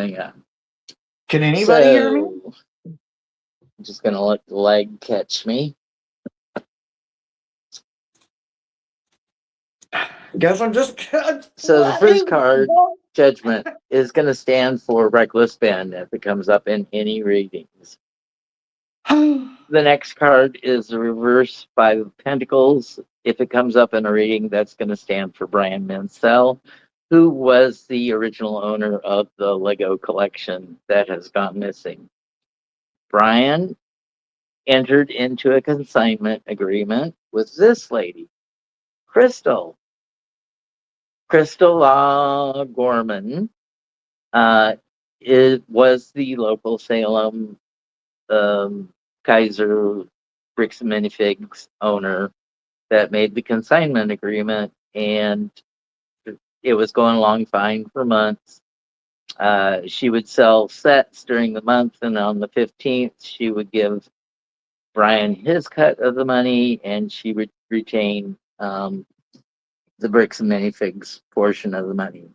Yeah. Can anybody hear me? So I'm just gonna let the leg catch me. Guess I'm just. So the first card, Judgment, is gonna stand for reckless spend if it comes up in any readings. The next card is the reverse Five of Pentacles. If it comes up in a reading, that's going to stand for Brian Mansell, who was the original owner of the Lego collection that has gone missing. Brian entered into a consignment agreement with this lady, Crystal. Crystal Gorman it was the local Salem Kaiser Bricks and Minifigs owner that made the consignment agreement, and it was going along fine for months. She would sell sets during the month, and on the 15th, she would give Brian his cut of the money, and she would retain the Bricks and Minifigs portion of the money.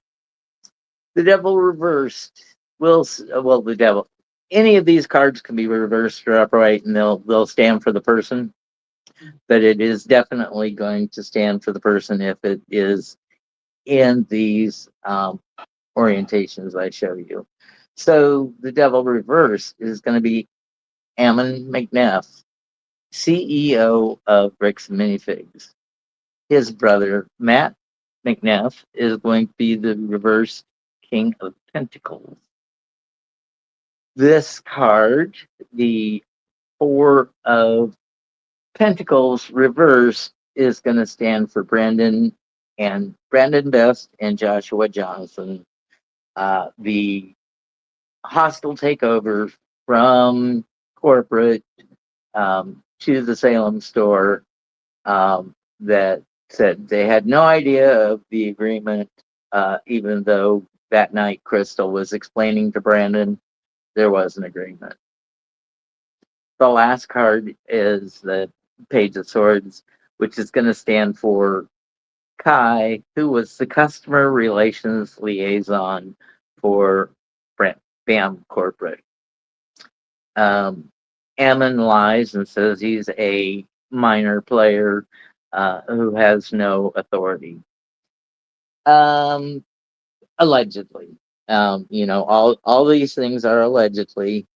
The Devil reversed. The Devil. Any of these cards can be reversed or upright, and they'll stand for the person. But it is definitely going to stand for the person if it is in these orientations I show you. So the Devil reversed is going to be Ammon McNeff, CEO of Bricks and Minifigs. His brother, Matt McNeff, is going to be the reversed King of Pentacles. This card, the Four of Pentacles reversed, is going to stand for Brandon Best and Joshua Johnson. The hostile takeover from corporate to the Salem store that said they had no idea of the agreement, even though that night Crystal was explaining to Brandon there was an agreement. The last card is the Page of Swords, which is going to stand for Kai, who was the customer relations liaison for BAM Corporate. Ammon lies and says he's a minor player who has no authority. Allegedly. All these things are allegedly.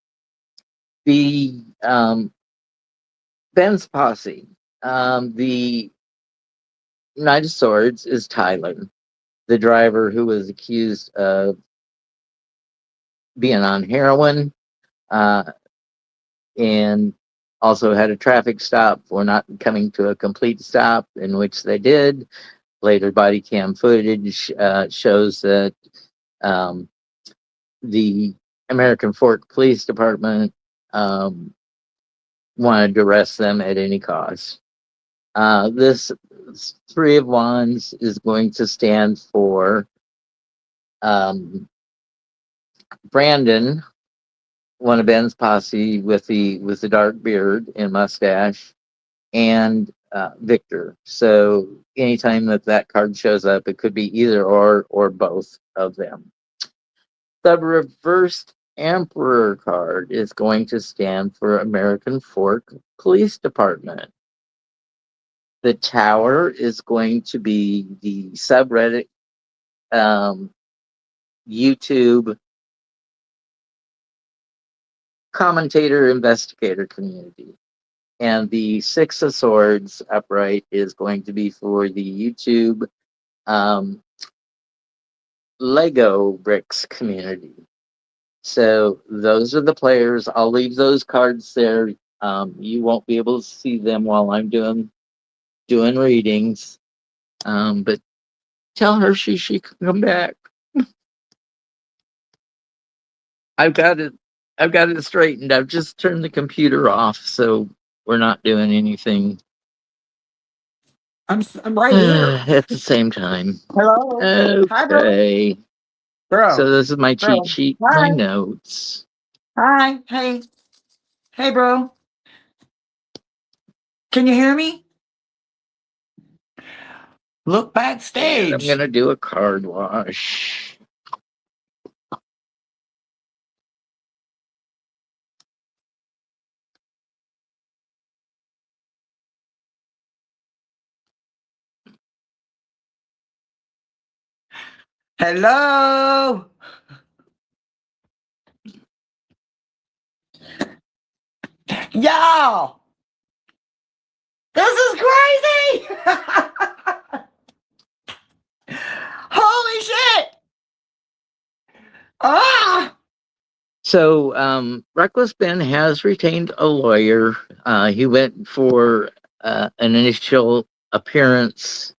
The Ben's posse, the Knight of Swords is Tyler, the driver who was accused of being on heroin and also had a traffic stop for not coming to a complete stop, in which they did. Later body cam footage shows that the American Fork Police Department wanted to arrest them at any cost. This Three of Wands is going to stand for Brandon, one of Ben's posse with the dark beard and mustache, and Victor. So anytime that card shows up, it could be either or both of them. The reversed Emperor card is going to stand for American Fork Police Department. The Tower is going to be the subreddit YouTube commentator investigator community. And the Six of Swords upright is going to be for the YouTube Lego bricks community. So those are the players. I'll leave those cards there. You won't be able to see them while I'm doing readings. But tell her she can come back. I've got it straightened. I've just turned the computer off, so we're not doing anything. I'm right here At the same time. Hello. Hi, bro. Okay. Bro. So this is my cheat Bro. sheet, Hi. my notes. Hi. Hey, bro. Can you hear me? Look backstage. And I'm gonna do a card wash. Hello. Y'all. This is crazy. Holy shit. Ah. So, Reckless Ben has retained a lawyer. He went for an initial appearance.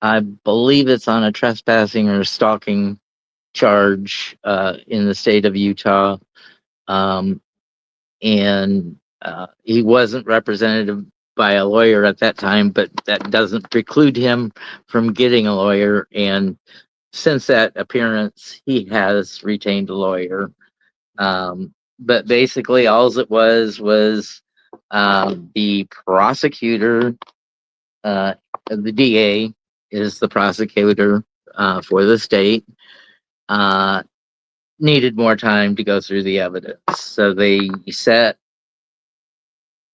I believe it's on a trespassing or stalking charge in the state of Utah. Um, and he wasn't represented by a lawyer at that time, but that doesn't preclude him from getting a lawyer. And since that appearance, he has retained a lawyer. But basically, all it was the prosecutor, the DA is the prosecutor for the state, uh, needed more time to go through the evidence. So they set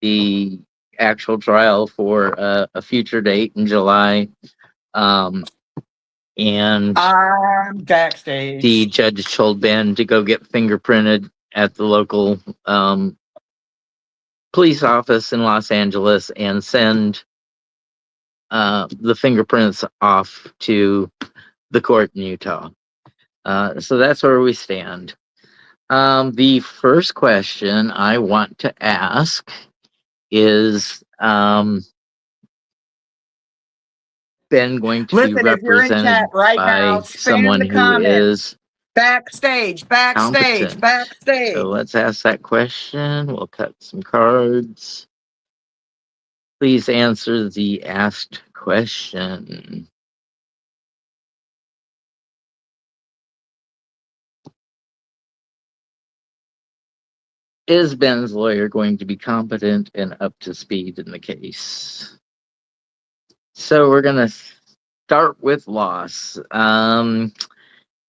the actual trial for a future date in July. And I'm backstage. the judge told Ben to go get fingerprinted at the local police office in Los Angeles and send the fingerprints off to the court in Utah. So that's where we stand. The first question I want to ask is Ben going to be Listen, if you're in chat represented right now, by spam someone the who comments. is Backstage, backstage, competent? backstage. So let's ask that question. We'll cut some cards. Please answer the asked question. Is Ben's lawyer going to be competent and up to speed in the case? So we're going to start with loss.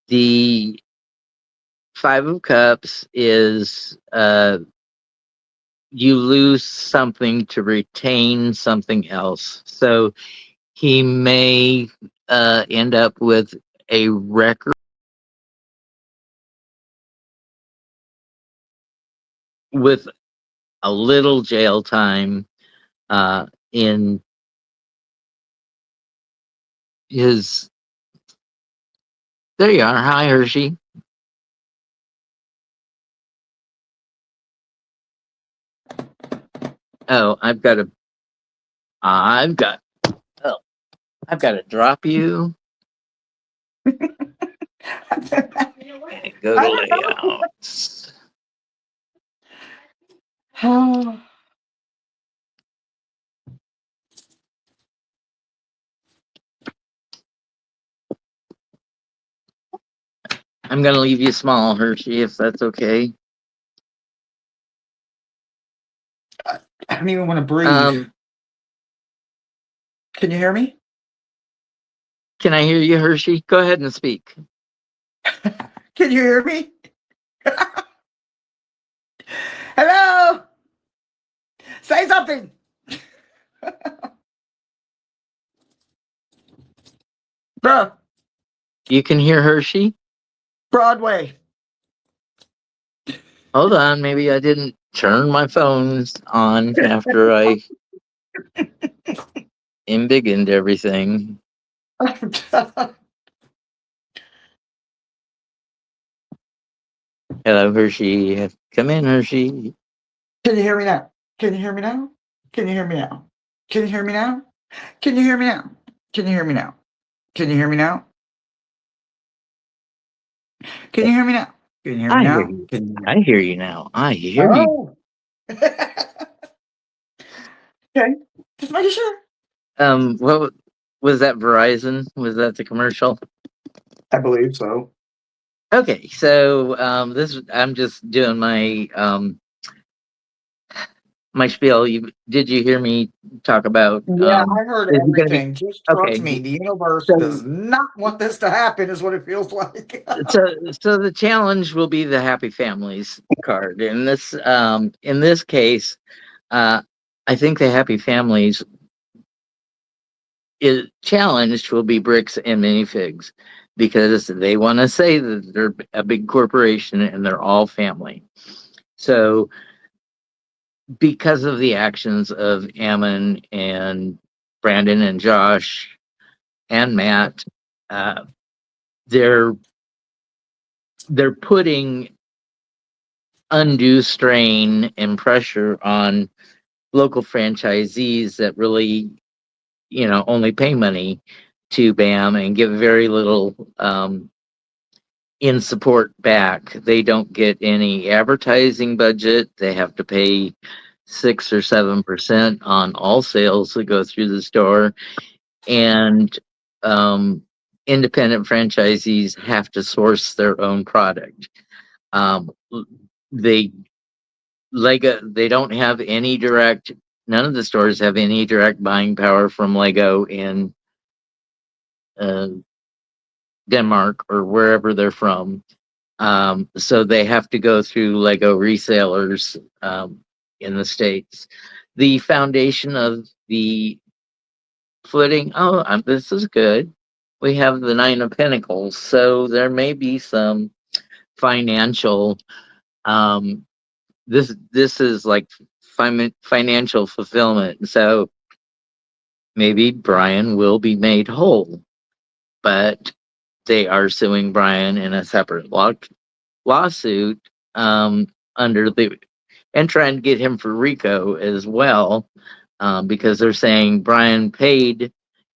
The Five of Cups is you lose something to retain something else. So he may end up with a record with a little jail time in his. There you are. Hi, Hershey. Oh, I've got to drop you and go to layouts. I'm going to leave you small, Hershey, if that's okay. I don't even want to breathe. Can you hear me? Can I hear you, Hershey? Go ahead and speak. Can you hear me? Hello? Say something. Bruh. You can hear Hershey? Broadway. Hold on, maybe I didn't turn my phones on after I embiggened everything. Hello, Hershey. Come in, Hershey. Can you hear me now? Can you hear me now? Can you hear me now? Can you hear me now? Can you hear me now? Can you hear me now? Can you hear me now? Can you hear me now? Can you hear me now? I hear you now. I hear you. Okay, just making sure. What was that? Verizon? Was that the commercial? I believe so. Okay, so I'm just doing my my spiel. Did you hear me talk about? Yeah, I heard everything. Just trust okay. me. The universe does not want this to happen, is what it feels like. So the challenge will be the Happy Families card. In this case, I think the Happy Families challenged will be bricks and minifigs. because they want to say that they're a big corporation and they're all family. So, because of the actions of Ammon and Brandon and Josh and Matt, uh, they're they're putting undue strain and pressure on local franchisees that really, only pay money to BAM and give very little in support back. They don't get any advertising budget. They have to pay 6 or 7% on all sales that go through the store, and um, independent franchisees have to source their own product. Um, they Lego, they don't have any direct. None of the stores have any direct buying power from Lego in uh, Denmark or wherever they're from. So they have to go through Lego resellers in the States. The foundation of the footing, oh, this is good. We have the Nine of Pentacles, so there may be some financial. Um, this is like financial fulfillment. So maybe Brian will be made whole, but they are suing Brian in a separate lawsuit under the and trying to get him for RICO as well, because they're saying Brian paid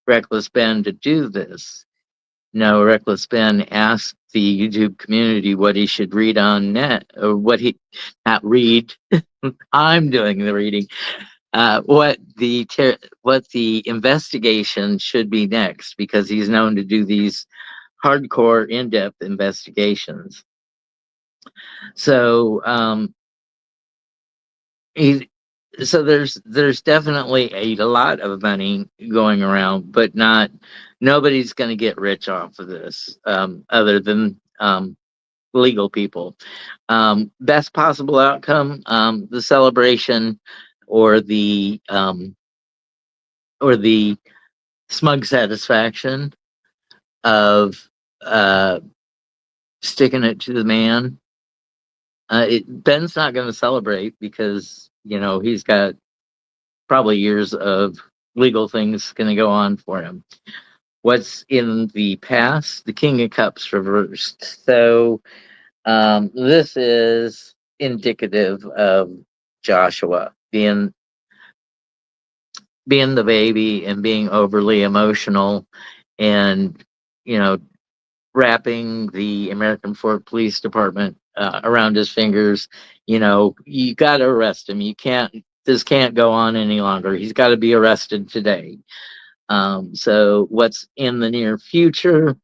Reckless Ben to do this. No, Reckless Ben asked the YouTube community what he should read on net, or what he not read. I'm doing the reading. What the investigation should be next, because he's known to do these hardcore, in-depth investigations. So he, so there's definitely a lot of money going around, but nobody's going to get rich off of this, other than legal people. Best possible outcome, the celebration, or the or the smug satisfaction of uh, sticking it to the man. Ben's not going to celebrate because he's got probably years of legal things going to go on for him. What's in the past? The King of Cups reversed. So this is indicative of Joshua being the baby and being overly emotional, and you know wrapping the American Fort Police Department around his fingers. You got to arrest him. You can't. This can't go on any longer. He's got to be arrested today. So what's in the near future?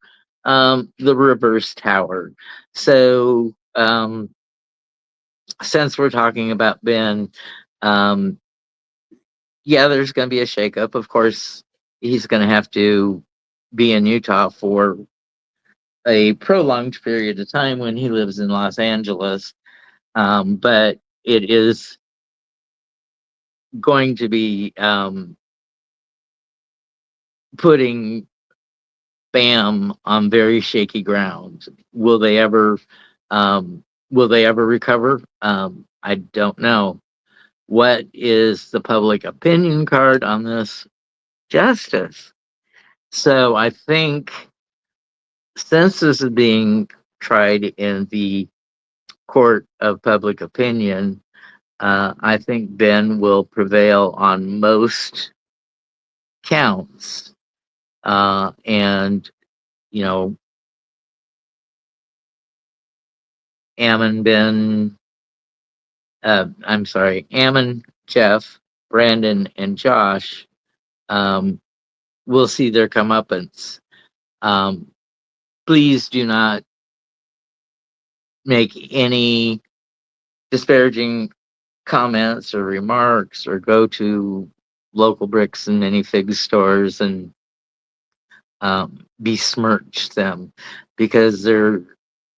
The reverse tower. So since we're talking about Ben, um, yeah, there's going to be a shakeup. Of course, he's going to have to be in Utah for a prolonged period of time when he lives in Los Angeles. But it is going to be putting BAM on very shaky ground. Will they ever? Will they ever recover? I don't know. What is the public opinion card on this? Justice. So I think, since this is being tried in the court of public opinion, I think Ben will prevail on most counts. And, you know, Ammon, Ben, I'm sorry, Ammon, Jeff, Brandon, and Josh will see their comeuppance. Um, Please do not make any disparaging comments or remarks, or go to local bricks and minifigs stores and besmirch them, because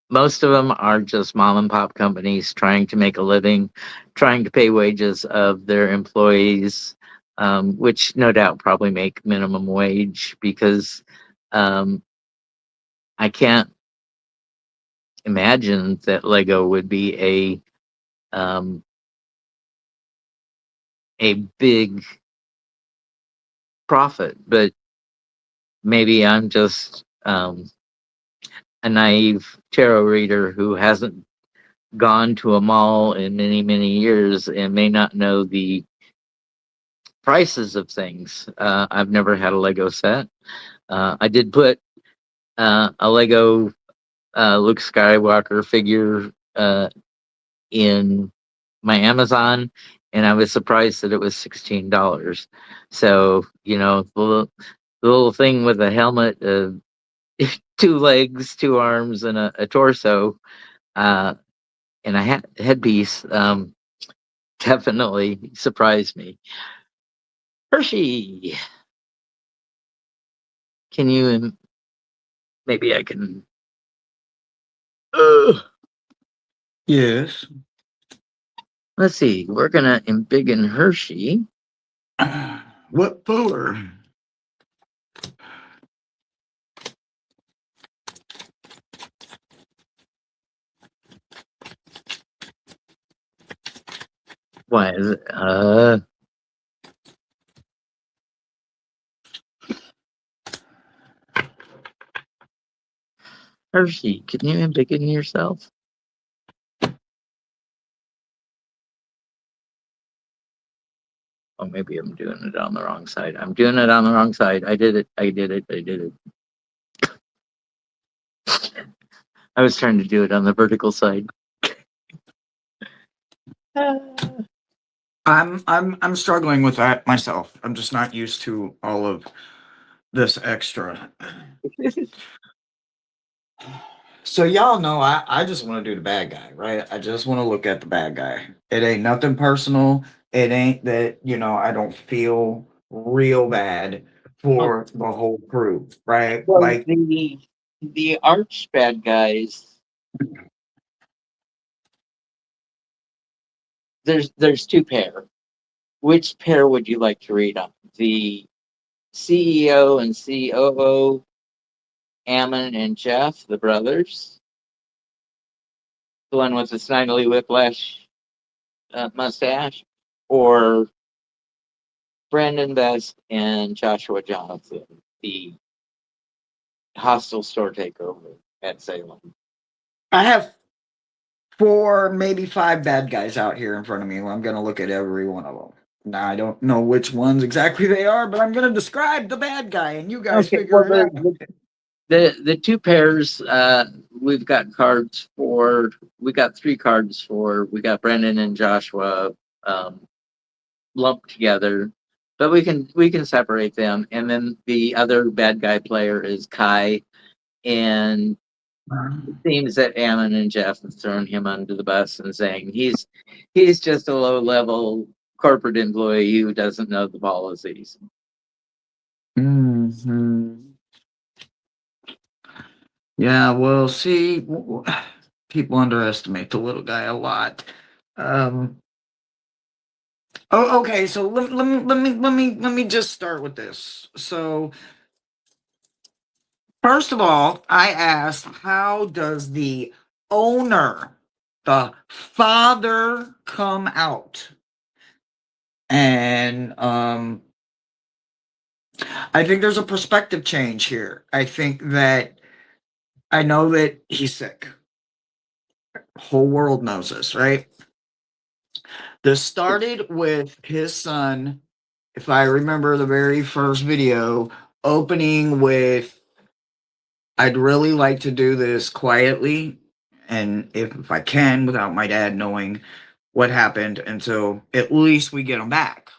most of them are just mom and pop companies trying to make a living, trying to pay wages of their employees, which no doubt probably make minimum wage, because um, I can't imagine that Lego would be a big profit, but maybe I'm just a naive tarot reader who hasn't gone to a mall in many, many years and may not know the prices of things. I've never had a Lego set. I did put a Lego Luke Skywalker figure in my Amazon, and I was surprised that it was $16. So the little thing with a helmet, two legs, two arms, and a torso, and a headpiece, definitely surprised me. Hershey, can you? Maybe I can. Uh, Yes. let's see. We're gonna embiggen Hershey. What for? Why is it? Hershey, can you embiggen yourself? Oh, maybe I'm doing it on the wrong side. I'm doing it on the wrong side. I did it. I did it. I did it. I was trying to do it on the vertical side. I'm struggling with that myself. I'm just not used to all of this extra. So y'all know I just want to do the bad guy, right? I just want to look at the bad guy. It ain't nothing personal. It ain't that, I don't feel real bad Well, for the whole crew, right? well, Like, the arch bad guys. There's two pair. Which pair would you like to read on? The CEO and COO, Ammon and Jeff, the brothers. The one with the snidely whiplash mustache, or Brandon Best and Joshua Jonathan, the hostile store takeover at Salem. I have 4, maybe 5 bad guys out here in front of me. I'm going to look at every one of them. Now, I don't know which ones exactly they are, but I'm going to describe the bad guy and you guys Okay, well, figure it out. the two pairs we've got cards for. We got 3 cards for. We got Brandon and Joshua lumped together, but we can separate them. And then the other bad guy player is Kai, and it seems that Ammon and Jeff have thrown him under the bus and saying he's just a low level corporate employee who doesn't know the policies. Mm-hmm. Yeah, well, see, people underestimate the little guy a lot. Okay, so let me just start with this. So, first of all, I asked, how does the owner, the father, come out? And I think there's a perspective change here. I think that I know that he's sick. Whole world knows this, right? This started with his son, if I remember the very first video, opening with, I'd really like to do this quietly, and if I can, without my dad knowing what happened, until at least we get him back.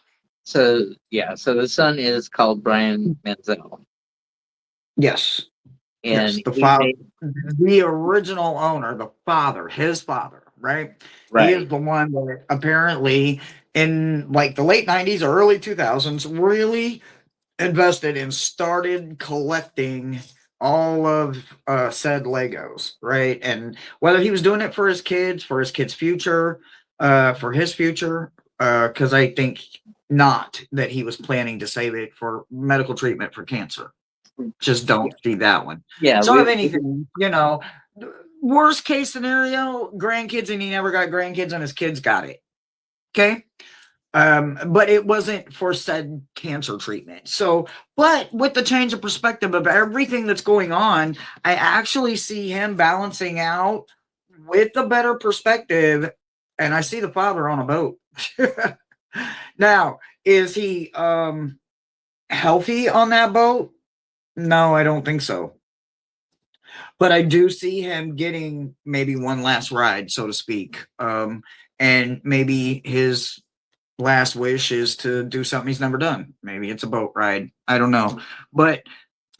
So yeah, so the son is called Brian Menzel, Yes. and Yes, the he father, made the original owner, the father, his father, right? He is right. the one that apparently in like the late 90s or early 2000s really invested and started collecting all of said Legos, right? And whether he was doing it for his kids' future, for his future, because I think not that he was planning to save it for medical treatment for cancer. just don't see that one. Yeah, So, if anything, worst case scenario, grandkids, and he never got grandkids, and his kids got it. Okay. But it wasn't for said cancer treatment. So, but with the change of perspective of everything that's going on, I actually see him balancing out with a better perspective, and I see the father on a boat. Now, is he healthy on that boat? No, I don't think so. But I do see him getting maybe one last ride, so to speak. And maybe his last wish is to do something he's never done. Maybe it's a boat ride. I don't know. But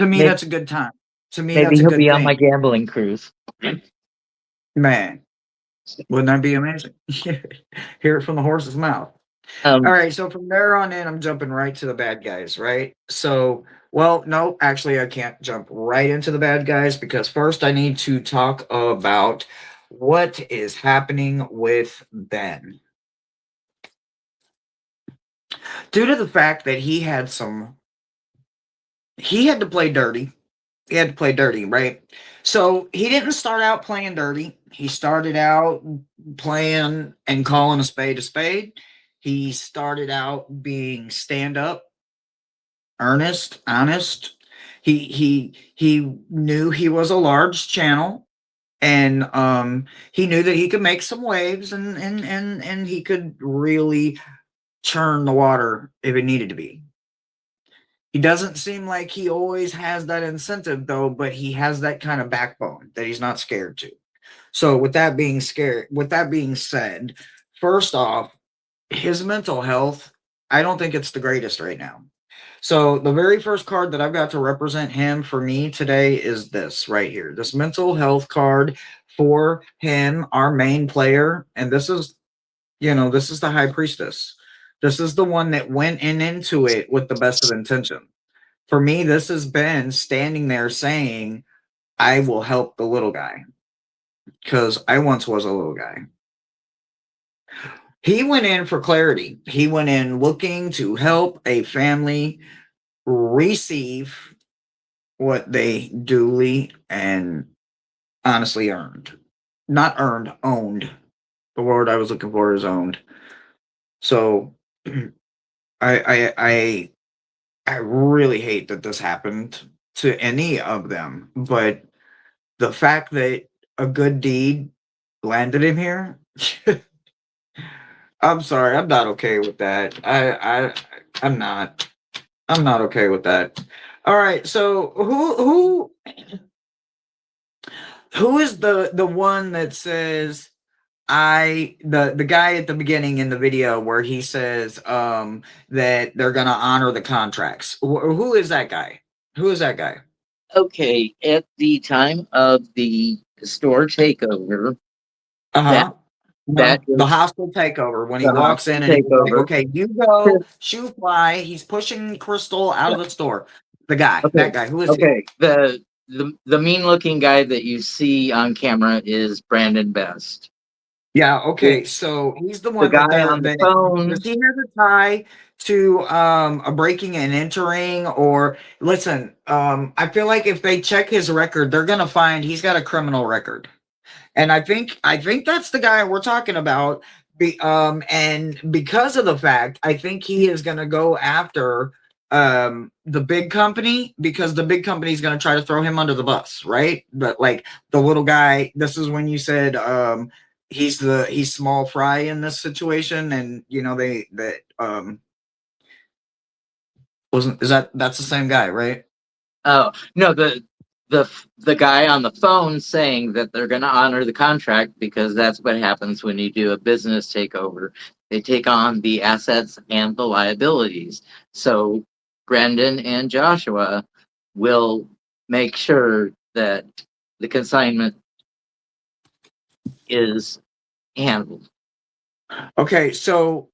to me, maybe, that's a good time. To me, maybe that's a he'll good be on my thing. gambling cruise. Man, wouldn't that be amazing? Hear it from the horse's mouth. All Um, right, so from there on in, I'm jumping right to the bad guys, right? So, well, no, actually, I can't jump right into the bad guys because first I need to talk about what is happening with Ben. Due to the fact that he had to play dirty. He had to play dirty, right? So he didn't start out playing dirty. He started out playing and calling a spade a spade. He started out being stand up, earnest, honest. He knew he was a large channel, and he knew that he could make some waves, and he could really churn the water if it needed to be. He doesn't seem like he always has that incentive though, but he has that kind of backbone that he's not scared to. So with that being said, first off, his mental health, I don't think it's the greatest right now. So the very first card that I've got to represent him for me today is this right here. This mental health card for him, our main player, and this is the high priestess. This is the one that went into it with the best of intention. For me, this has been standing there saying, I will help the little guy. Because I once was a little guy. He went in for clarity. He went in looking to help a family receive what they duly and honestly earned. Not earned, owned. The word I was looking for is owned. So I really hate that this happened to any of them, but the fact that a good deed landed him here, I'm sorry, I'm not okay with that. I'm not. I'm not okay with that. All right, so who is the one that says the guy at the beginning in the video where he says that they're gonna honor the contracts? Who is that guy? Who is that guy? okay, at the time of the store takeover, that Uh-huh. that No, the is hostile takeover. When he the walks in hostile and he's like, takeover. okay, you go, shoe fly. He's pushing Crystal out of the store. The guy, Okay, that guy, who is he? okay. The mean looking guy that you see on camera is Brandon Best. Yeah, The okay. So he's the the one that guy on the does phone. he have a tie to a breaking and entering? Or listen, I feel like if they check his record, they're gonna find he's got a criminal record. And I think that's the guy we're talking about. And because of the fact, I think he is going to go after the big company because the big company is going to try to throw him under the bus, right? But like the little guy, this is when you said he's small fry in this situation, and wasn't is that's the same guy, right? Oh no, the guy on the phone saying that they're going to honor the contract because that's what happens when you do a business takeover. They take on the assets and the liabilities. So Brandon and Joshua will make sure that the consignment is handled. Okay, so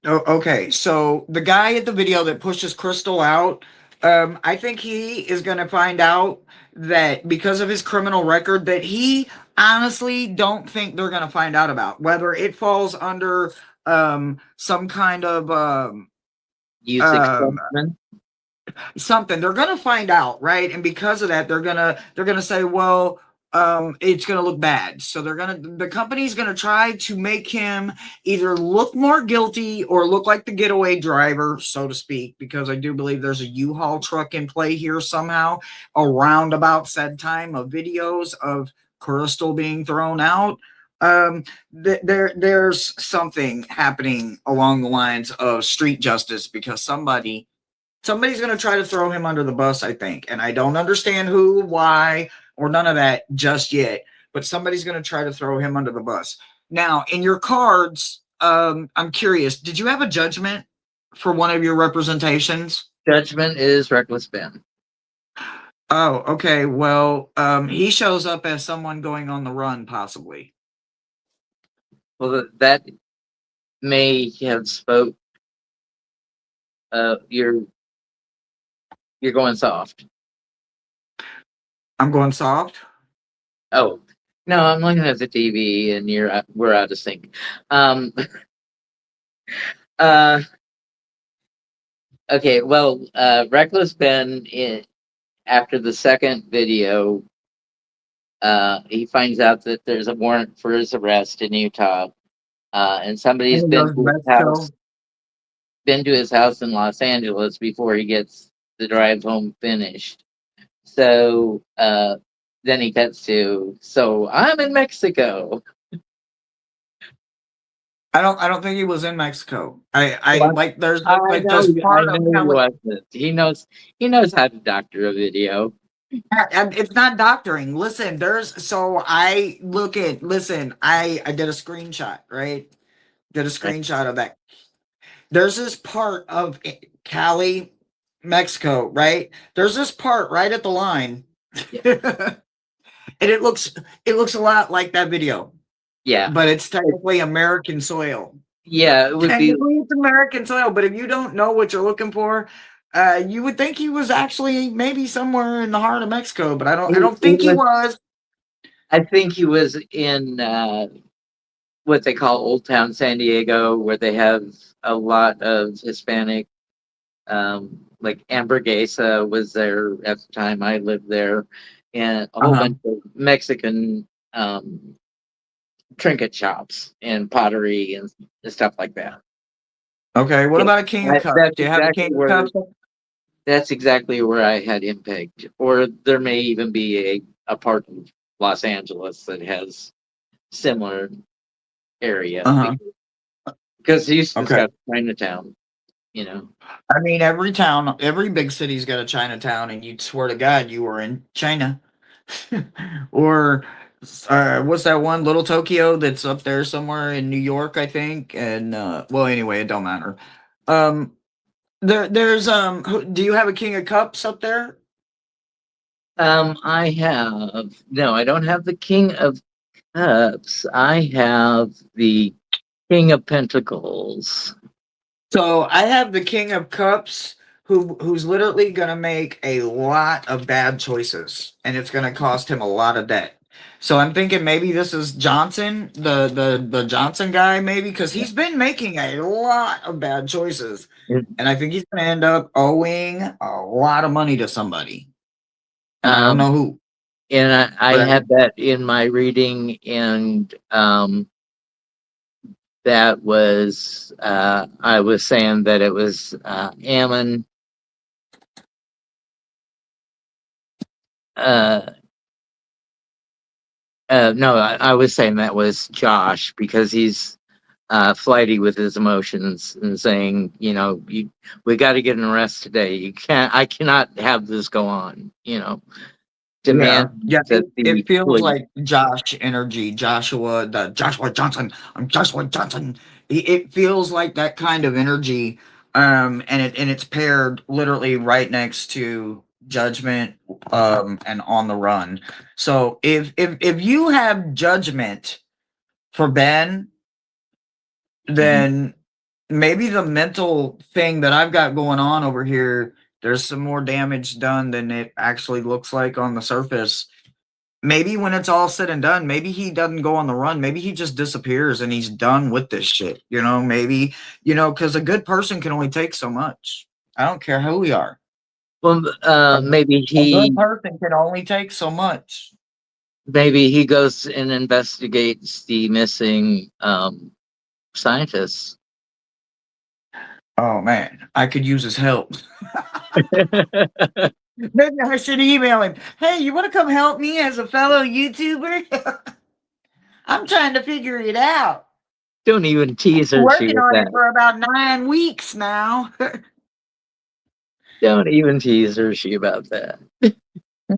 okay, so the guy at the video that pushes Crystal out, I think he is going to find out that because of his criminal record that he honestly don't think they're going to find out about whether it falls under some kind of Use um exception. something. They're gonna find out, right? And because of that, they're gonna say, well, it's gonna look bad. So the company's gonna try to make him either look more guilty or look like the getaway driver, so to speak, because I do believe there's a U-Haul truck in play here somehow around about said time of videos of Crystal being thrown out. There's something happening along the lines of street justice because somebody's going to try to throw him under the bus, I think. And I don't understand who, why, or none of that just yet. But somebody's going to try to throw him under the bus. Now, in your cards, I'm curious, did you have a judgment for one of your representations? Judgment is reckless Ben. Oh, okay. Well, he shows up as someone going on the run, possibly. Well, that may have spoke. You're going soft. I'm going soft. Oh no, I'm looking at the TV, and we're out of sync. Uh, okay. Well, reckless Ben. After the second video, he finds out that there's a warrant for his arrest in Utah, and somebody's And he goes to Mexico. been to his house in Los Angeles before he gets the drive home finished. So then he cuts to, so I'm in Mexico. I don't think he was in Mexico. I Well, like there's I like know, there's I part of know he wasn't. He knows how to doctor a video. and it's not doctoring. Listen, I did a screenshot, right? Did a screenshot of that. There's this part of Cali, Mexico, right? There's this part right at the line. Yeah. And it looks a lot like that video. Yeah. But it's technically American soil. Yeah, it would be. Technically, it's American soil, but if you don't know what you're looking for, you would think he was actually maybe somewhere in the heart of Mexico, but I don't think he was. I think he was in what they call Old Town San Diego, where they have a lot of Hispanic. Like Hamburguesa was there at the time I lived there, and a whole bunch of Mexican trinket shops and pottery and stuff like that. Okay, what about a King of Cups? Do you have a exactly King of Cups? That's exactly where I had him pegged. Or there may even be a part of Los Angeles that has similar area. Because Houston's got Chinatown, you know. I mean, every big city's got a Chinatown, and you'd swear to God you were in China. Or what's that one, Little Tokyo, that's up there somewhere in New York, I think. And well, anyway, it don't matter. There's do you have a King of Cups up there? I don't have the King of Cups. I have the King of Pentacles. So I have the King of Cups, who's literally gonna make a lot of bad choices, and it's gonna cost him a lot of debt. So I'm thinking maybe this is Johnson, the Johnson guy, maybe, because he's been making a lot of bad choices, and I think he's gonna end up owing a lot of money to somebody. And I don't know who. And I had that in my reading, and that was I was saying that it was Ammon. No, I was saying that was Josh, because he's flighty with his emotions and saying, we got to get an arrest today. I cannot have this go on. Demand. Yeah, it feels like Josh energy, Joshua Johnson. I'm Joshua Johnson. It feels like that kind of energy, and it's paired literally right next to Judgment, and On the Run. So if you have Judgment for Ben, then maybe the mental thing that I've got going on over here, there's some more damage done than it actually looks like on the surface. Maybe when it's all said and done, maybe he doesn't go on the run. Maybe he just disappears and he's done with this shit. Maybe, because a good person can only take so much. I don't care who we are. Well, maybe A good he person can only take so much. goes and investigates the missing scientists. Oh man, I could use his help. Maybe I should email him. Hey, you want to come help me as a fellow YouTuber? I'm trying to figure it out. Don't even tease Hershey Working with on it that. for about 9 weeks now. Don't even tease Hershey about that.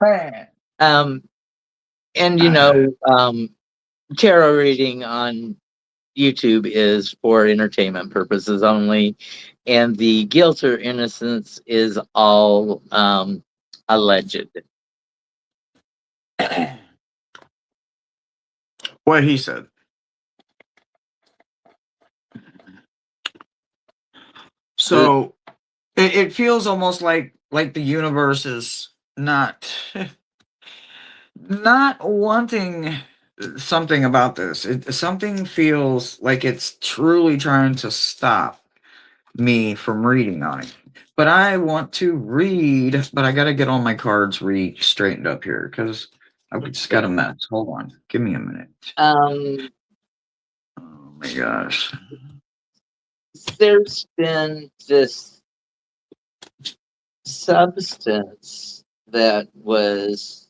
Man. Um, and you know, tarot reading on YouTube is for entertainment purposes only, and the guilt or innocence is all alleged. What he said. So it feels almost like the universe is not not wanting something about this. Something feels like it's truly trying to stop me from reading on it. But I want to read, but I got to get all my cards straightened up here because I've just got a mess. Hold on. Give me a minute. Um, Oh my gosh. there's been this substance that was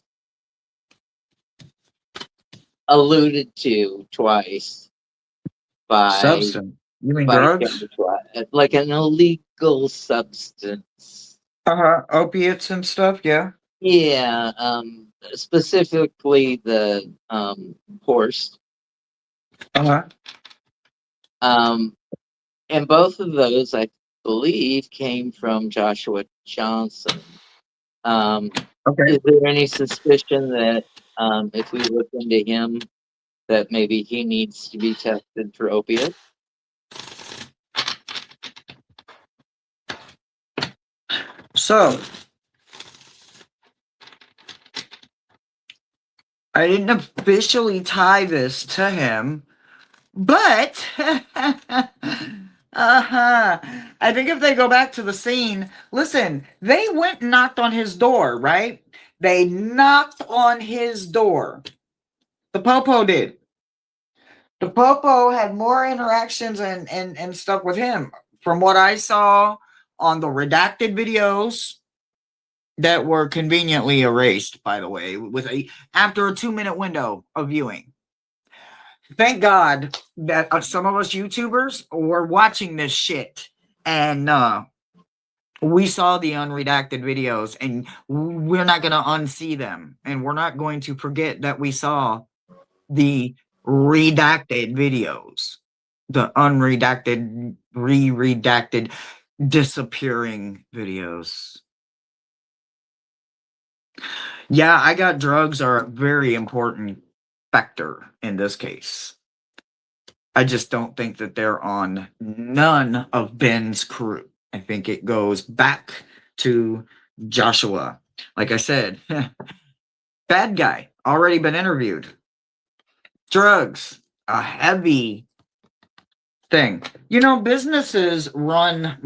alluded to twice by Substance. You mean by drugs? Kevin Twi- like an illegal substance. Uh-huh. Opiates and stuff, yeah. Yeah, specifically the horse. Uh-huh. Um, and both of those, I believe, came from Joshua Johnson. Okay. Is there any suspicion that if we look into him, that maybe he needs to be tested for opiates? So I didn't officially tie this to him, but uh-huh. I think if they go back to the scene, listen, they went and knocked on his door, right? They knocked on his door. The Popo did. The Popo had more interactions and stuff with him. From what I saw on the redacted videos that were conveniently erased, by the way, with after a 2-minute window of viewing. Thank God that some of us YouTubers were watching this shit and we saw the unredacted videos and we're not going to unsee them and we're not going to forget that we saw the redacted videos, the unredacted, redacted, disappearing videos. Yeah, I got drugs are a very important factor in this case. I just don't think that they're on none of Ben's crew. I think it goes back to Joshua. Like I said, bad guy, already been interviewed. Drugs, a heavy thing. You know, businesses run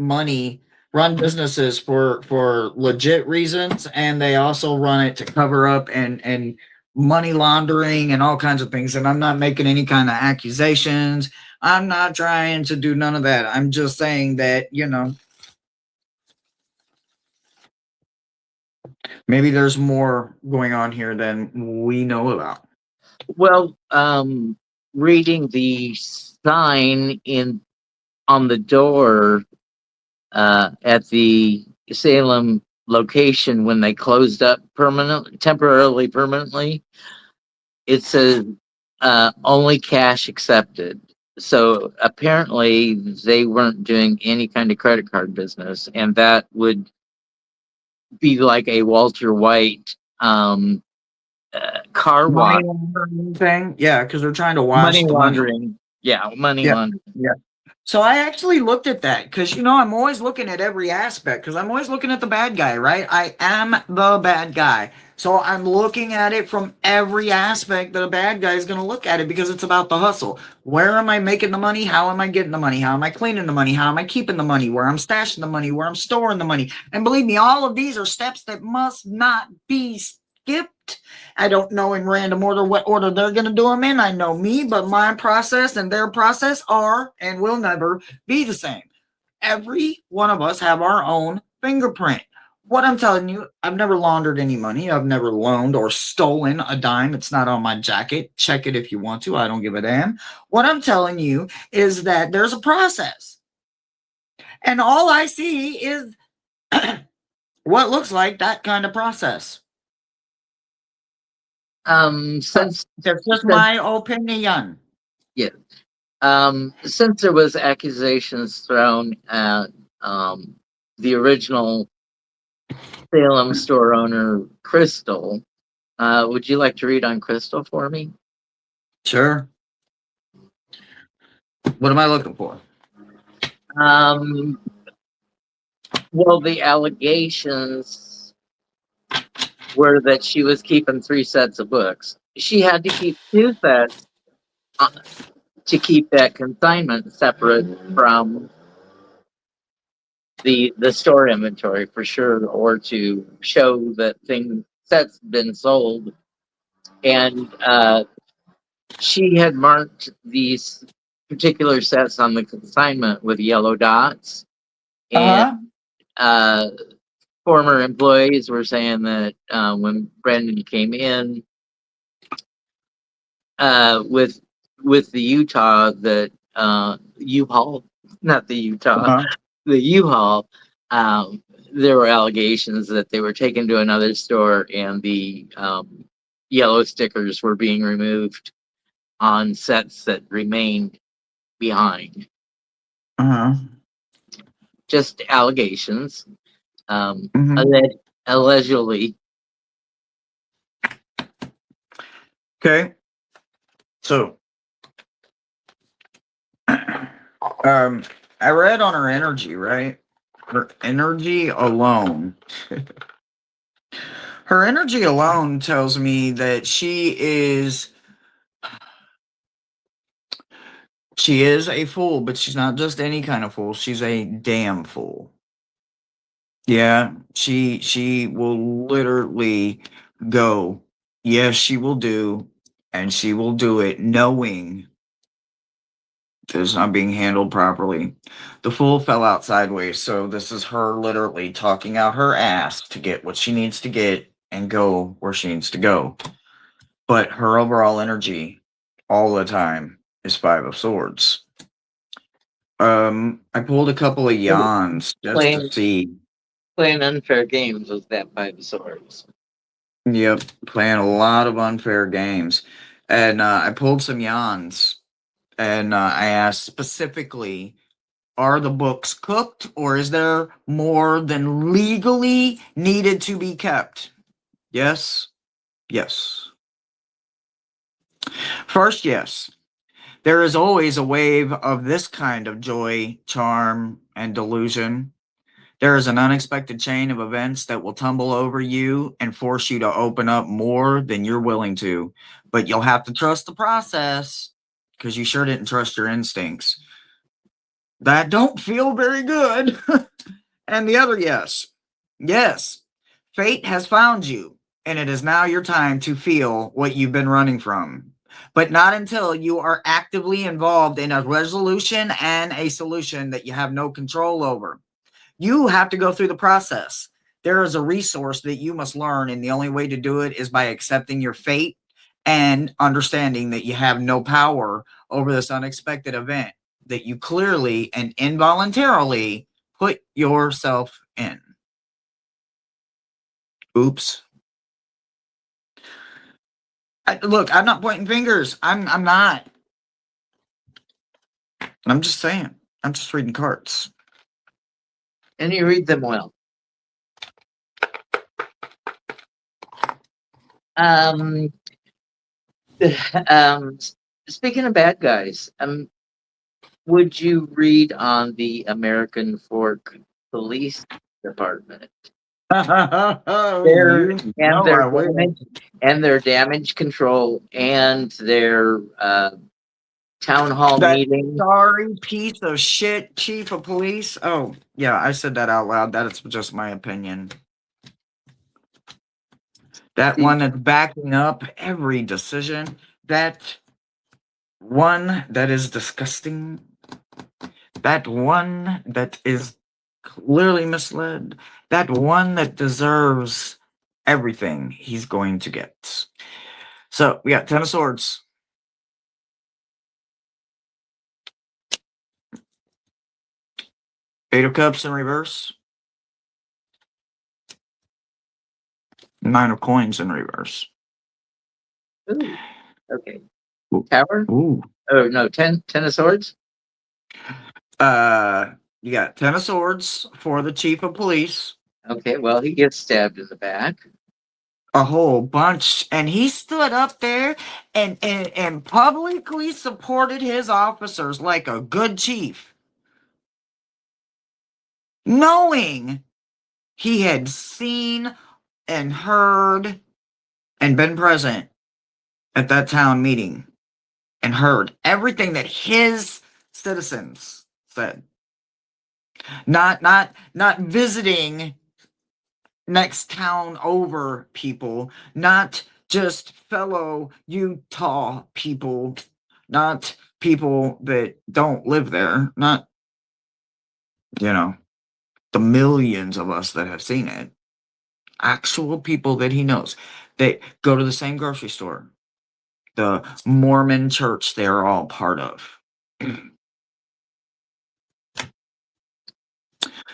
businesses for legit reasons, and they also run it to cover up and money laundering and all kinds of things. And I'm not making any kind of accusations. I'm not trying to do none of that. I'm just saying that, you know, maybe there's more going on here than we know about. Well, reading the sign in on the door at the Salem location when they closed up permanently, it says only cash accepted. So apparently they weren't doing any kind of credit card business, and that would be like a Walter White car Money wash, laundering thing. Yeah, because they're trying to wash money the money. laundering. Yeah, money Yeah. laundering. Yeah. So I actually looked at that because, I'm always looking at every aspect because I'm always looking at the bad guy, right? I am the bad guy. So I'm looking at it from every aspect that a bad guy is going to look at it because it's about the hustle. Where am I making the money? How am I getting the money? How am I cleaning the money? How am I keeping the money? Where I'm stashing the money? Where I'm storing the money? And believe me, all of these are steps that must not be skipped. I don't know in random order what order they're going to do them in. I know me, but my process and their process are and will never be the same. Every one of us have our own fingerprint. What I'm telling you, I've never laundered any money. I've never loaned or stolen a dime. It's not on my jacket. Check it if you want to. I don't give a damn. What I'm telling you is that there's a process. And all I see is what looks like that kind of process. Since That's just since my opinion. yeah, since there was accusations thrown at the original Salem store owner, Crystal, would you like to read on Crystal for me? Sure. What am I looking for? Um, well, the allegations were that she was keeping 3 sets of books. She had to keep 2 sets uh, to keep that consignment separate from the store inventory for sure, or to show that thing sets been sold. And she had marked these particular sets on the consignment with yellow dots, and Uh-huh. uh, former employees were saying that when Brandon came in with the Utah, that U-Haul, not the Utah, Uh-huh. the U-Haul, there were allegations that they were taken to another store and the yellow stickers were being removed on sets that remained behind. Uh-huh. Just allegations, Mm-hmm. allegedly. Okay. So, I read on her energy, right? Her energy alone. Her energy alone tells me that she is a fool, but she's not just any kind of fool. She's a damn fool. Yeah, she will literally go, yes, she will do, and she will do it knowing that it's not being handled properly. The fool fell out sideways, so this is her literally talking out her ass to get what she needs to get and go where she needs to go. But her overall energy all the time is Five of Swords. I pulled a couple of yawns just to playing see. playing unfair games with that 5 of Swords. Yep, playing a lot of unfair games. And I pulled some yawns and I asked specifically, are the books cooked or is there more than legally needed to be kept? Yes, yes. First, yes. There is always a wave of this kind of joy, charm, and delusion. There is an unexpected chain of events that will tumble over you and force you to open up more than you're willing to. But you'll have to trust the process because you sure didn't trust your instincts. That don't feel very good. And the other yes. Yes, fate has found you, and it is now your time to feel what you've been running from. But not until you are actively involved in a resolution and a solution that you have no control over. You have to go through the process. There is a resource that you must learn, and the only way to do it is by accepting your fate and understanding that you have no power over this unexpected event that you clearly and involuntarily put yourself in. Oops. Look, I'm not pointing fingers. I'm not. I'm just saying. I'm just reading cards. And you read them well. Um, um, speaking of bad guys, would you read on the American Fork Police Department? Their You and know their I will. damage and their damage control and their town hall That meeting. sorry piece of shit chief of police. Oh, yeah, I said that out loud. That is just my opinion. That one that's backing up every decision. That one that is disgusting. That one that is clearly misled. That one that deserves everything he's going to get. So we got Ten of Swords. Eight of Cups in reverse. Nine of Coins in reverse. Ooh, okay. Ooh. Tower? Ooh. Oh no, ten of swords? You got Ten of Swords for the chief of police. Okay, well he gets stabbed in the back. A whole bunch, and he stood up there and publicly supported his officers like a good chief, knowing he had seen and heard and been present at that town meeting and heard everything that his citizens said. Not visiting next town over people, not just fellow Utah people, not people that don't live there, not, the millions of us that have seen it. Actual people that he knows that go to the same grocery store, the Mormon church they're all part of.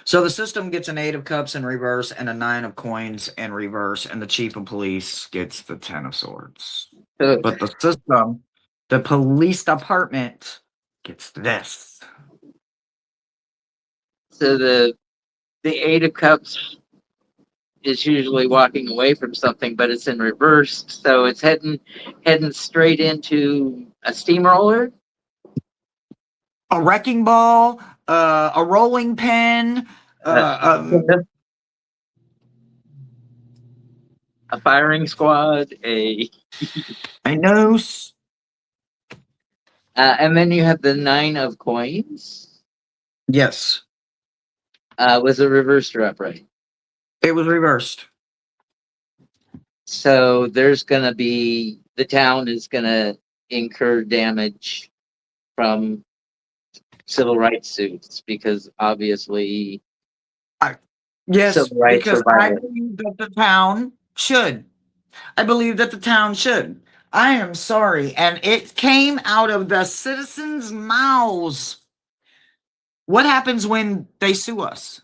So the system gets an Eight of Cups in reverse and a Nine of Coins in reverse, and the Chief of Police gets the Ten of Swords. So, But the system, the police department, gets this. so the eight of cups is usually walking away from something, but it's in reverse, so it's heading straight into a steamroller. A wrecking ball, a rolling pin, A firing squad, a noose. and then you have the nine of coins. Yes, Was it reversed or upright? it was reversed. So there's gonna be the town is gonna incur damage from civil rights suits because obviously Yes, civil rights because are I violated. believe that the town should. I believe that the town should. I am sorry. And it came out of the citizens' mouths. What happens when they sue us?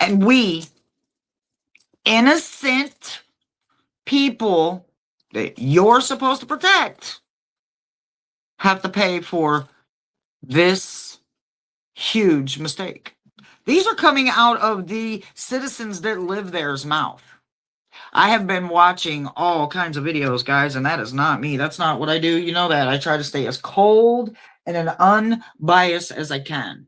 And we, innocent people that you're supposed to protect, have to pay for this huge mistake. These are coming out of the citizens that live there's mouth. I have been watching all kinds of videos, guys, and that is not me. That's not what I do. You know that. I try to stay as cold and an unbiased as I can.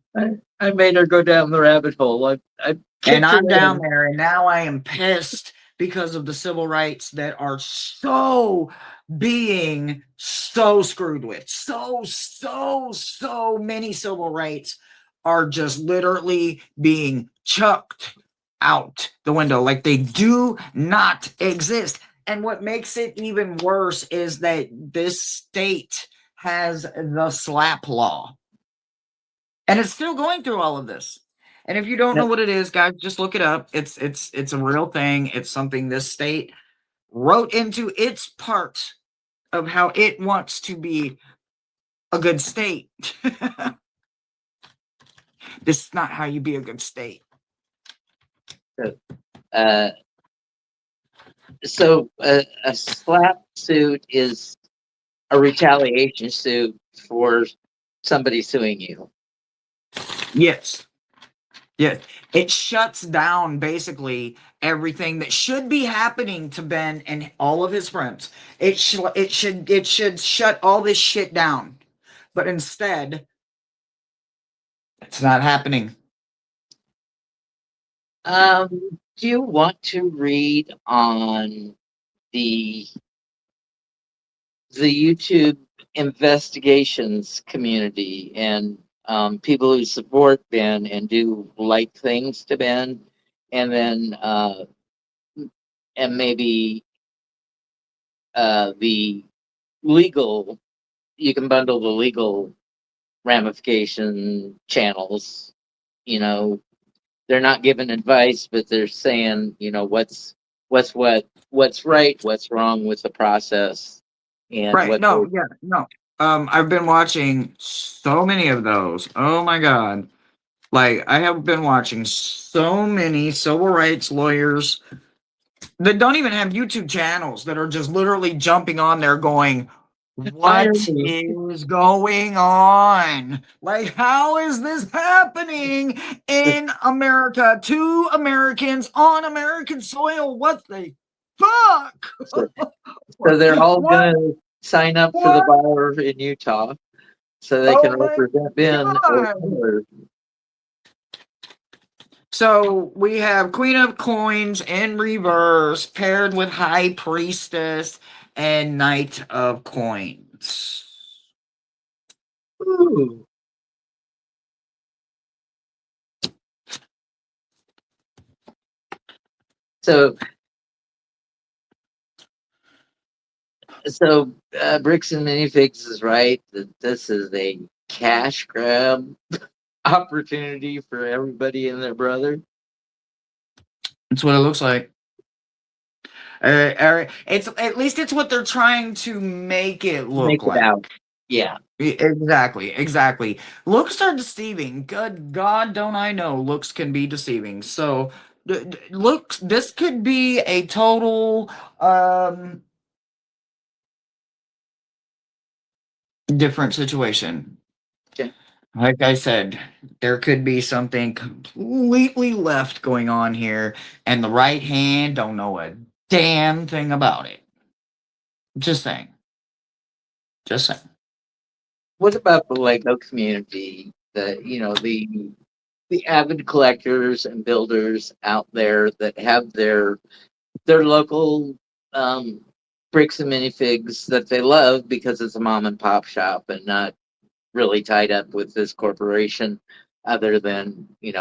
I made her go down the rabbit hole. I And kicked her I'm down in. there, and now I am pissed because of the civil rights that are so being so screwed with. So many civil rights are just literally being chucked out the window like they do not exist. And what makes it even worse is that this state has the slap law. And it's still going through all of this. And if you don't know what it is, guys, just look it up. It's a real thing. It's something this state wrote into its part of how it wants to be a good state. This is not how you be a good state. Uh, so a slap suit is a retaliation suit for somebody suing you. Yes. Yes. It shuts down basically everything that should be happening to Ben and all of his friends. It should shut all this shit down. But instead, It's not happening. Do you want to read on the YouTube investigations community and people who support Ben and do like things to Ben, and then and maybe the legal, you can bundle the legal ramification channels. You know, they're not giving advice, but they're saying, what's right, what's wrong with the process, and Right. what No, they yeah, no. I've been watching so many of those. Oh my God. Like, I have been watching so many civil rights lawyers that don't even have YouTube channels that are just literally jumping on there going, what irony. is going on? Like, how is this happening in America to Americans on American soil? What the fuck? So, so they're all What? gonna sign up for the What? bar in Utah so they can Oh my represent Ben or God. So we have Queen of Coins in reverse paired with High Priestess and Knight of Coins. Ooh. So Bricks and Minifigs is right that this is a cash grab opportunity for everybody and their brother. That's what it looks like. It's at least it's what they're trying to make it look Make it like. out. Yeah. Exactly, exactly. Looks are deceiving. Good God, don't I know looks can be deceiving. So looks, this could be a total different situation. Okay. Like I said, there could be something completely left going on here, and the right hand don't know a damn thing about it. Just saying. Just saying. What about the Lego community? The avid collectors and builders out there that have their local um, bricks and minifigs that they love because it's a mom and pop shop and not really tied up with this corporation, other than being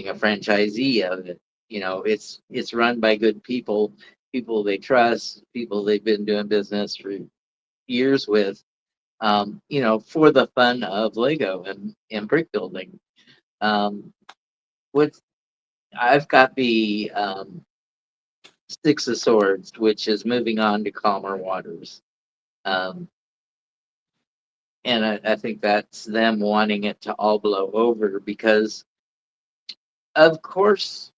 a franchisee of it. It's run by good people, people they trust, people they've been doing business for years with. For the fun of Lego and brick building. Um, what I've got the Six of Swords, which is moving on to calmer waters. Um, and I think that's them wanting it to all blow over because, of course,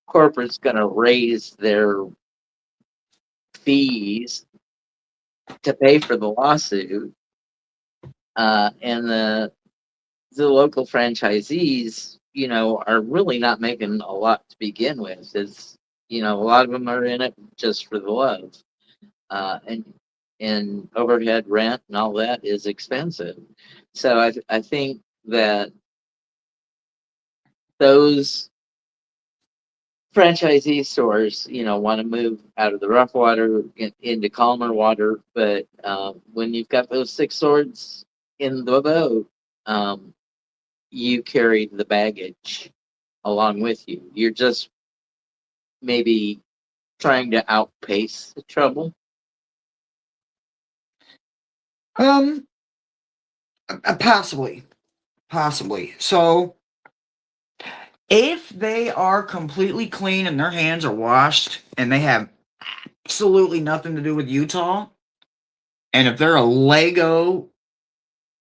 corporate's going to raise their fees to pay for the lawsuit, and the local franchisees, are really not making a lot to begin with. Is A lot of them are in it just for the love, and overhead rent and all that is expensive. So I think that those franchisee stores, want to move out of the rough water into calmer water. But when you've got those six swords in the boat, you carry the baggage along with you. You're just maybe trying to outpace the trouble. Um, possibly. Possibly. So if they are completely clean and their hands are washed and they have absolutely nothing to do with Utah, and if they're a Lego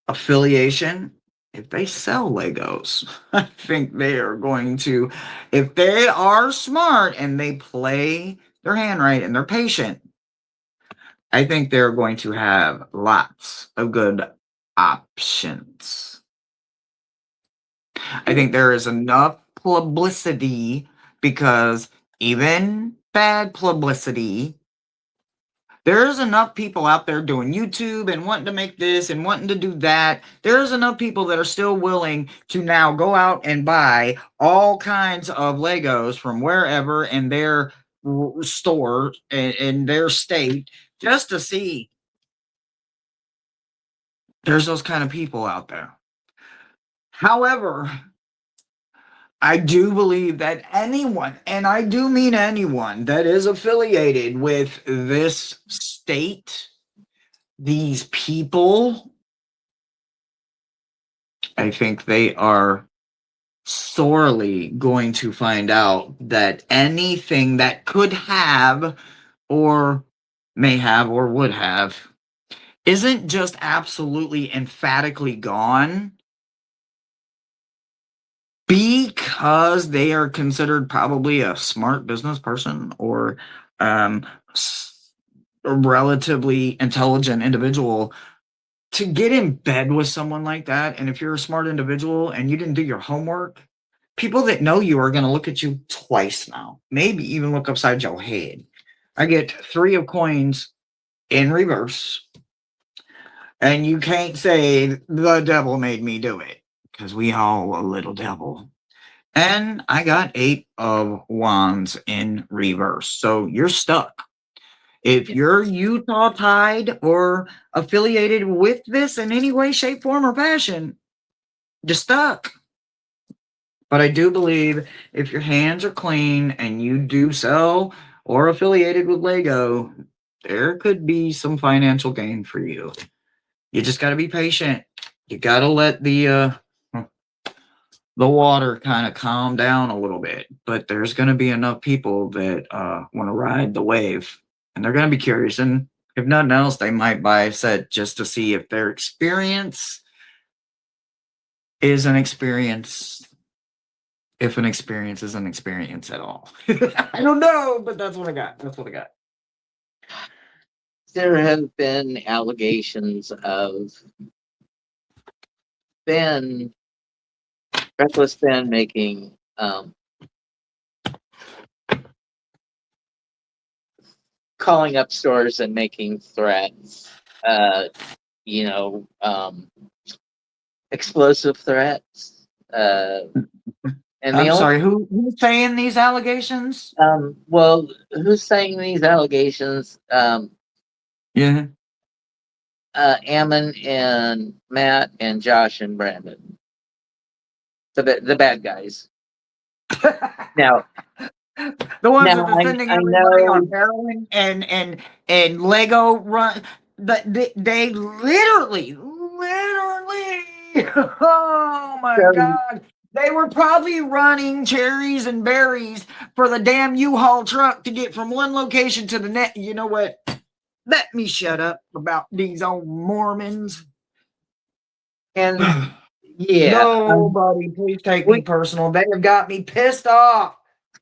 affiliation, if they sell Legos, I think they are going to, if they are smart and they play their hand right and they're patient, I think they're going to have lots of good options. I think there is enough publicity because even bad publicity There's enough people out there doing YouTube and wanting to make this and wanting to do that. There's enough people that are still willing to now go out and buy all kinds of Legos from wherever in their store in their state just to see. There's those kind of people out there. However, I do believe that anyone, and I do mean anyone, that is affiliated with this state, these people, I think they are sorely going to find out that anything that could have, or may have, or would have, isn't just absolutely emphatically gone because they are considered probably a smart business person or a relatively intelligent individual. To get in bed with someone like that, and if you're a smart individual and you didn't do your homework, people that know you are going to look at you twice now, maybe even look upside your head. I get 3 of coins in reverse, and you can't say the devil made me do it, because we all a little devil. And I got 8 of wands in reverse. So you're stuck. If you're Utah tied or affiliated with this in any way, shape, form, or fashion, you're stuck. But I do believe if your hands are clean and you do sell or affiliated with Lego, there could be some financial gain for you. You just got to be patient. You got to let the water kind of calm down a little bit. But there's going to be enough people that want to ride the wave. And they're going to be curious. And if nothing else, they might buy a set just to see if their experience is an experience. If an experience is an experience at all. I don't know, but that's what I got. That's what I got. There have been allegations of reckless Ben making calling up stores and making threats, explosive threats. And I'm sorry, who's saying these allegations? Well, who's saying these allegations? Yeah. Ammon and Matt and Josh and Brandon, the bad guys. Now, the ones that are sending everybody on heroin and Lego run. They literally, oh my God. They were probably running cherries and berries for the damn U-Haul truck to get from one location to the next. You know what? Let me shut up about these old Mormons. And yeah, nobody, please take me personal. They have got me pissed off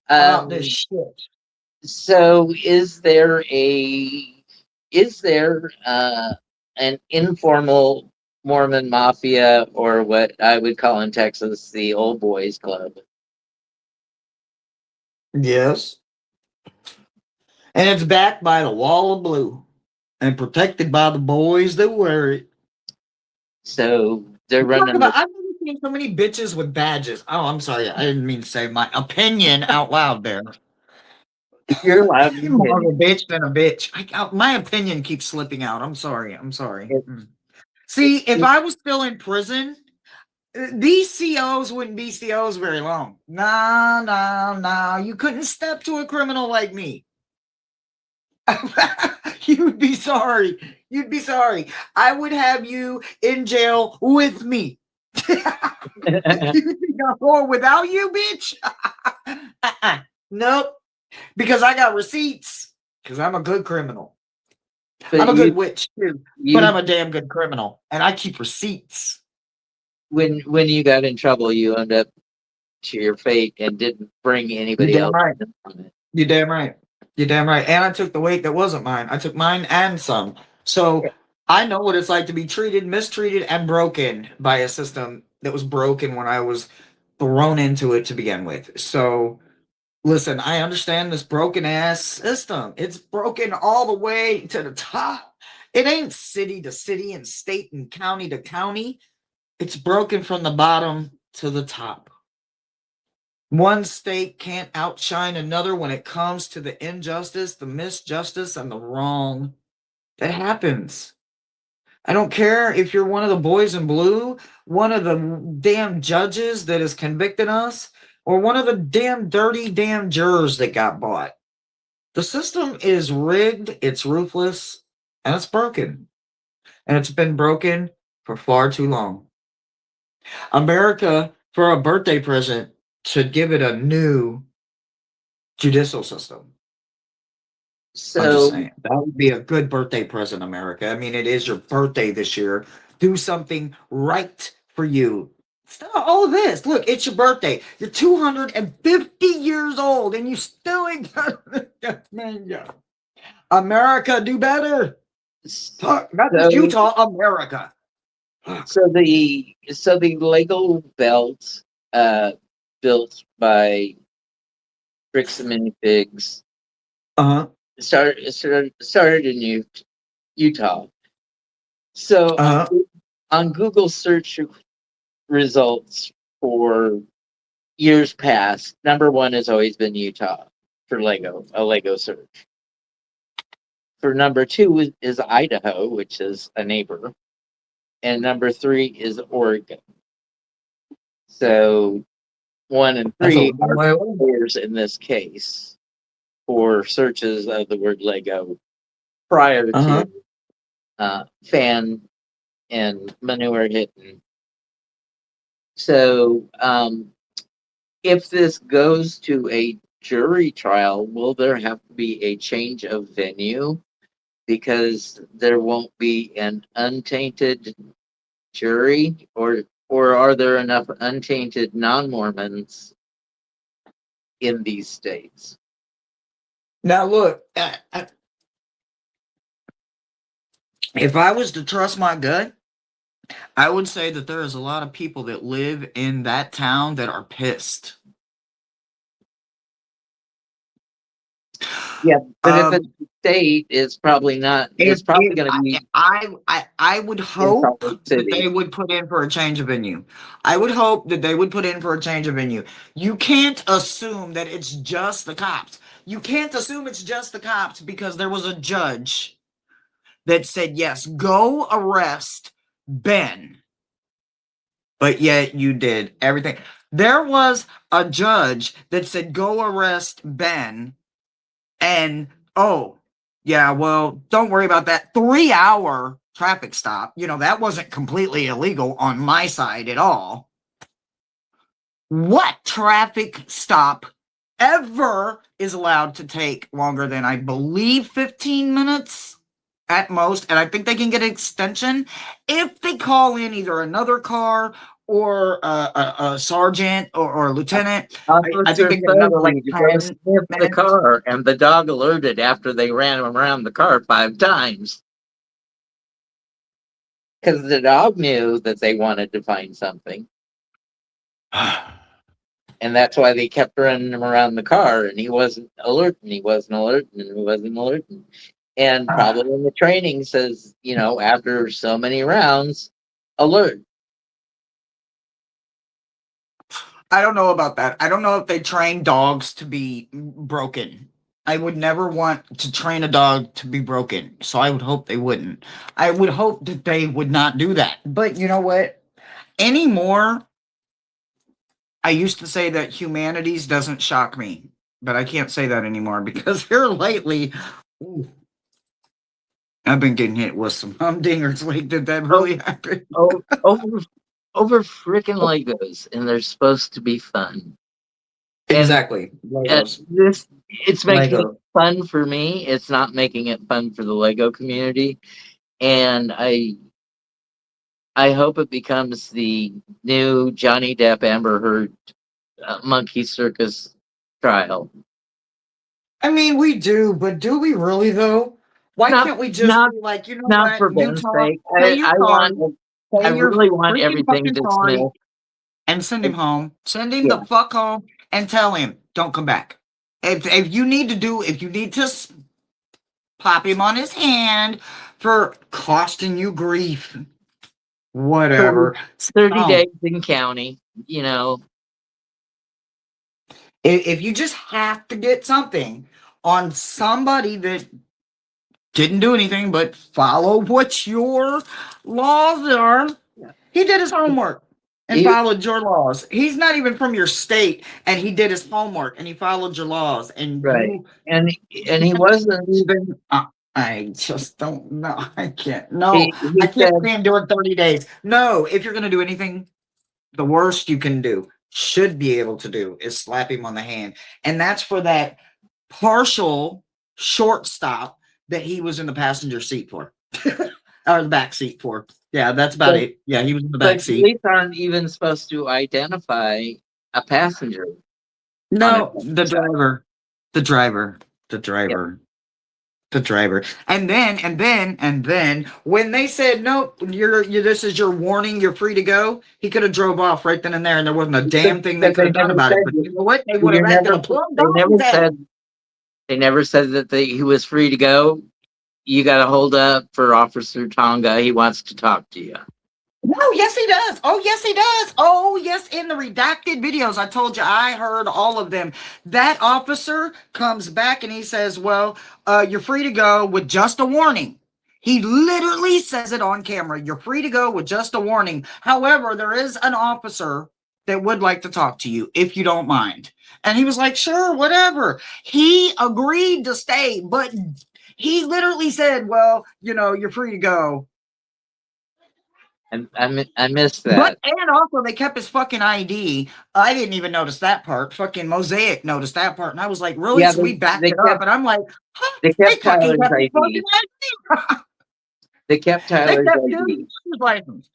about this shit. So, is there an informal Mormon mafia, or what I would call in Texas the old boys club? Yes. And it's backed by the wall of blue and protected by the boys that wear it. So they're running. I've never seen so many bitches with badges. Oh, I'm sorry. I didn't mean to say my opinion out loud there. You're allowed. You're more of a bitch than a bitch. My opinion keeps slipping out. I'm sorry. See, if I was still in prison, these COs wouldn't be COs very long. No. You couldn't step to a criminal like me. You'd be sorry. I would have you in jail with me. You think I'm going without you, bitch? Nope. Because I got receipts. Because I'm a good criminal. I'm a good witch too. But I'm a damn good criminal. And I keep receipts. When you got in trouble, you ended up to your fate and didn't bring anybody else. Right. You're damn right. And I took the weight that wasn't mine. I took mine and some. So I know what it's like to be treated, mistreated, and broken by a system that was broken when I was thrown into it to begin with. So Listen, I understand this broken ass system. It's broken all the way to the top. It ain't city to city and state and county to county. It's broken from the bottom to the top. One state can't outshine another when it comes to the injustice, the misjustice, and the wrong that happens. I don't care if you're one of the boys in blue, one of the damn judges that has convicted us, or one of the damn dirty damn jurors that got bought. The system is rigged, it's ruthless, and it's broken. And it's been broken for far too long. America, for a birthday present, should give it a new judicial system. I'm just So, saying. That would be a good birthday present, America. I mean, it is your birthday this year. Do something right for you. Stop all of this. Look, it's your birthday. You're 250 years old and you still ain't got mango. America, do better. Fuck, not just so, Utah, America. so the Lego belt, uh, built by Bricks and Minifigs, Uh-huh. started in Utah. So Uh-huh. on Google search results for years past, number one has always been Utah for Lego, a Lego search. For number two is Idaho, which is a neighbor, and number three is Oregon. So one and That's a three long are way away. players in this case for searches of the word Lego prior Uh-huh. to fan and manure hitting. So if this goes to a jury trial, will there have to be a change of venue because there won't be an untainted jury, or are there enough untainted non-Mormons in these states? Now look, if I was to trust my gut, I would say that there is a lot of people that live in that town that are pissed. Yeah, but if it's Um, a state, it's probably not. It's probably if going to be I would in Salt hope Lake that they City. would put in for a change of venue. I would hope that they would put in for a change of venue. You can't assume that it's just the cops. You can't assume it's just the cops because there was a judge that said, yes, go arrest Ben. But yet you did everything. There was a judge that said, go arrest Ben. And, oh, yeah, well, don't worry about that 3-hour traffic stop. You know, that wasn't completely illegal on my side at all. What traffic stop ever is allowed to take longer than, I believe, 15 minutes at most? And I think they can get an extension if they call in either another car or a sergeant or a lieutenant. I think Officer they get another like Fuzzy to go 10 sniff the minutes. car, and the dog alerted after they ran him around the car 5 times because the dog knew that they wanted to find something, and that's why they kept running him around the car. And he wasn't alerting, he wasn't alerting, and he wasn't alerting. And probably in the training says, after so many rounds, alert. I don't know about that. I don't know if they train dogs to be broken. I would never want to train a dog to be broken. So I would hope they wouldn't. I would hope that they would not do that. But you know what? Anymore, I used to say that humanities doesn't shock me, but I can't say that anymore because here lately, ooh, I've been getting hit with some humdingers. Like, did that really happen? Over freaking Legos, and they're supposed to be fun. Exactly. And Legos. it's making it Lego. fun for me. It's not making it fun for the Lego community. And I hope it becomes the new Johnny Depp Amber Heard monkey circus trial. I mean, we do, but do we really though? Why Not can't we just not be like, you know not what, for Ben's Utah, sake. say I you're I sorry, want I say you're really want freaking everything fucking sorry, dismissed. and send him home. Send him Yeah, the fuck home and tell him, don't come back. If you need to pop him on his hand for costing you grief, whatever. 30 So, days in county, you know. if you just have to get something on somebody that didn't do anything but follow what your laws are, he did his homework and He, followed your laws. He's not even from your state, and he did his homework and he followed your laws. And right. you And he wasn't, even, I just don't know. I can't. No, I he can't said, stand doing 30 days. No, if you're going to do anything, the worst you can do, should be able to do, is slap him on the hand. And that's for that partial short stop that he was in the passenger seat for, or the back seat for. Yeah, that's about but, it. Yeah, he was in the back but seat. police aren't even supposed to identify a passenger on a No, the side. driver, the driver, the Yeah. driver. The driver. And then when they said nope, you this is your warning, you're free to go, he could have drove off right then and there, and there wasn't a damn thing they But could they have done never about it. said, But you know what? They would have you're acted never, a plum they dog never then. said, they never said that he was free to go. You got to hold up for Officer Tonga. He wants to talk to you. No, yes, he does. Oh, yes, he does. Oh, yes, in the redacted videos, I told you I heard all of them. That officer comes back and he says, well, you're free to go with just a warning. He literally says it on camera. You're free to go with just a warning. However, there is an officer that would like to talk to you if you don't mind. And he was like, sure, whatever. He agreed to stay, but he literally said, well, you're free to go. And I missed But that. and also they kept his fucking ID. I didn't even notice that part. Fucking Mosaic noticed that part, and I was like, really? Yeah, So we backed they it up, kept and I'm like, huh, they they kept fucking Tyler's kept his fucking ID. ID. They kept They Tyler's kept his ID. license.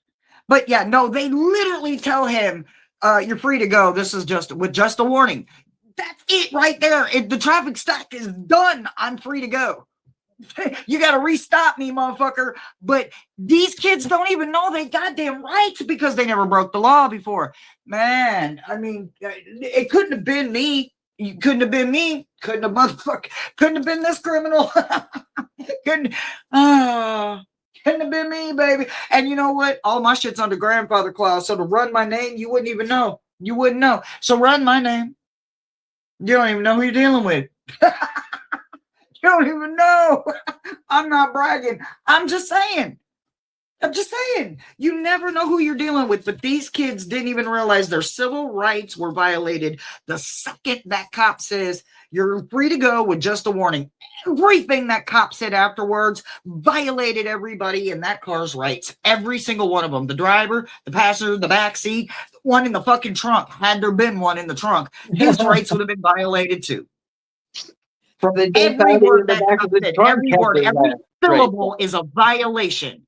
But yeah, no, they literally tell him, "You're free to go. This is just with just a warning." That's it right there. The traffic stop is done. I'm free to go. You got to restop me, motherfucker. But these kids don't even know they goddamn rights because they never broke the law before. Man, I mean, it couldn't have been me. You couldn't have been me. Couldn't have motherfucker. Couldn't have been this criminal. couldn't. Uh, couldn't have been me, baby. And you know what? All my shit's under grandfather clause. So to run my name, you wouldn't even know. You wouldn't know. So run my name. You don't even know who you're dealing with. You don't even know. I'm not bragging. I'm just saying. I'm just saying. You never know who you're dealing with, but these kids didn't even realize their civil rights were violated the second that cop says you're free to go with just a warning. Everything that cop said afterwards violated everybody in that car's rights. Every single one of them. The driver, the passenger, the back seat, one in the fucking trunk. Had there been one in the trunk, his rights would have been violated too. For the dead Every body in word the that back cop of the said, trunk every had word, the every right. syllable is a violation.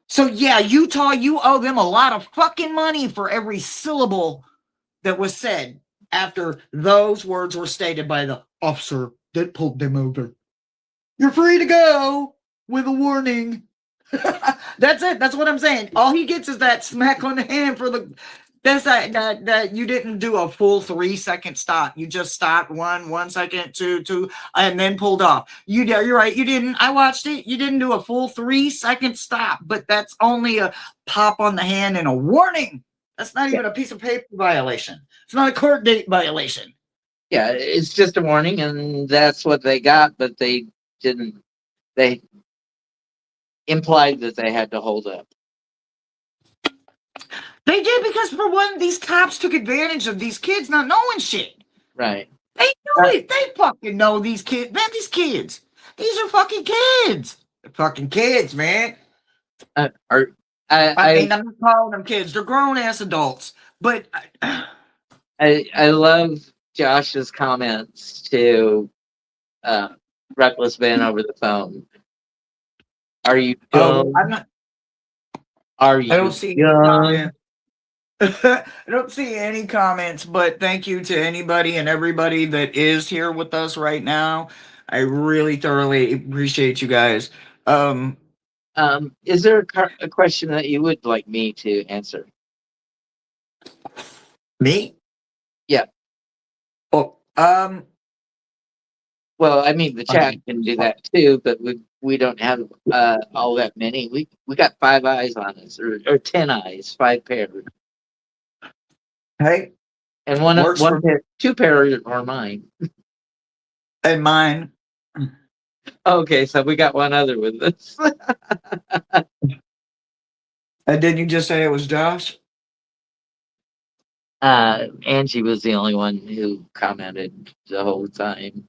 So yeah, Utah, you owe them a lot of fucking money for every syllable that was said after those words were stated by the officer that pulled them over. You're free to go with a warning. That's it. That's what I'm saying. All he gets is that smack on the hand for the. That's that you didn't do a full 3-second stop. You just stopped 1 second, two, and then pulled off. You're right. You didn't. I watched it. You didn't do a full 3-second stop, but that's only a pop on the hand and a warning. That's not even a piece of paper violation. It's not a court date violation. Yeah, it's just a warning, and that's what they got. But they didn't. They implied that they had to hold up. They did because for one, these cops took advantage of these kids not knowing shit. Right. They knew it. They fucking know these kids. Man, these kids. These are fucking kids. They're fucking kids, man. I mean, I'm not calling them kids. They're grown ass adults. But I love Josh's comments to Reckless Ben over the phone. Are you dumb? I'm not. Are you I don't see any comments. I don't see any comments, but thank you to anybody and everybody that is here with us right now. I really thoroughly appreciate you guys. Is there a question that you would like me to answer? Me? Yeah. Oh, Well, I mean, the I chat mean, can do that too, but we don't have all that many. We got 5 eyes on us, or 10 eyes, 5 pair, hey, and works one for pair, 2 pair are mine. and mine. Okay, so we got one other with us. And didn't you just say it was Josh? Angie was the only one who commented the whole time.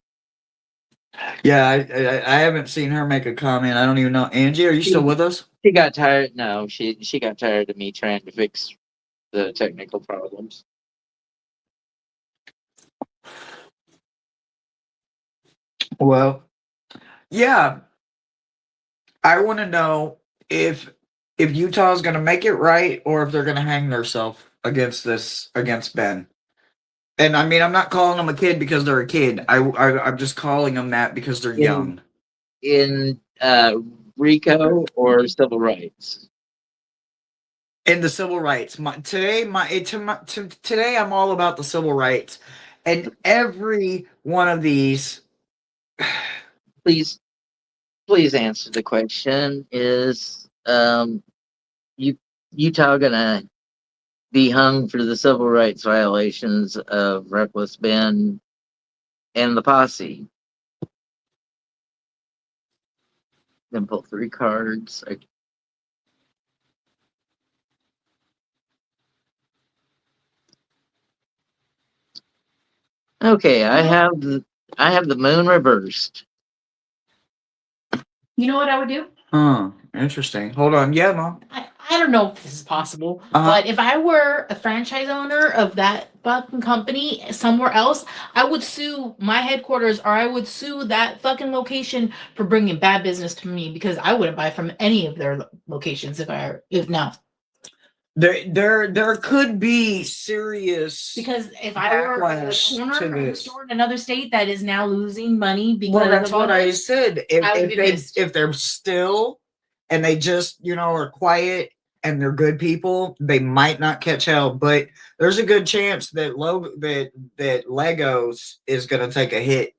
Yeah, I haven't seen her make a comment. I don't even know. Angie, are you still She with us? she got tired. No, she got tired of me trying to fix the technical problems. Well, yeah. I want to know if Utah's going to make it right or if they're going to hang themselves against Ben. And I mean, I'm not calling them a kid because they're a kid. I'm just calling them that because they're In young. in RICO or civil rights. In the civil rights, today, I'm all about the civil rights, and every one of these. Please please answer the question. Is you Utah gonna be hung for the civil rights violations of reckless Ben and the posse? Then pull 3 cards. Okay, I have the moon reversed. You know what I would do? Interesting. Hold on. Yeah, Mom. I don't know if this is possible, Uh-huh. but if I were a franchise owner of that fucking company somewhere else, I would sue my headquarters or I would sue that fucking location for bringing bad business to me because I wouldn't buy from any of their locations if no. There could be serious Because if I were a backlash corner to of a this. store in another state that is now losing money because Well, that's of what all I this, said. I would be pissed. If they're still and they just are quiet and they're good people, they might not catch hell. But there's a good chance that Legos is going to take a hit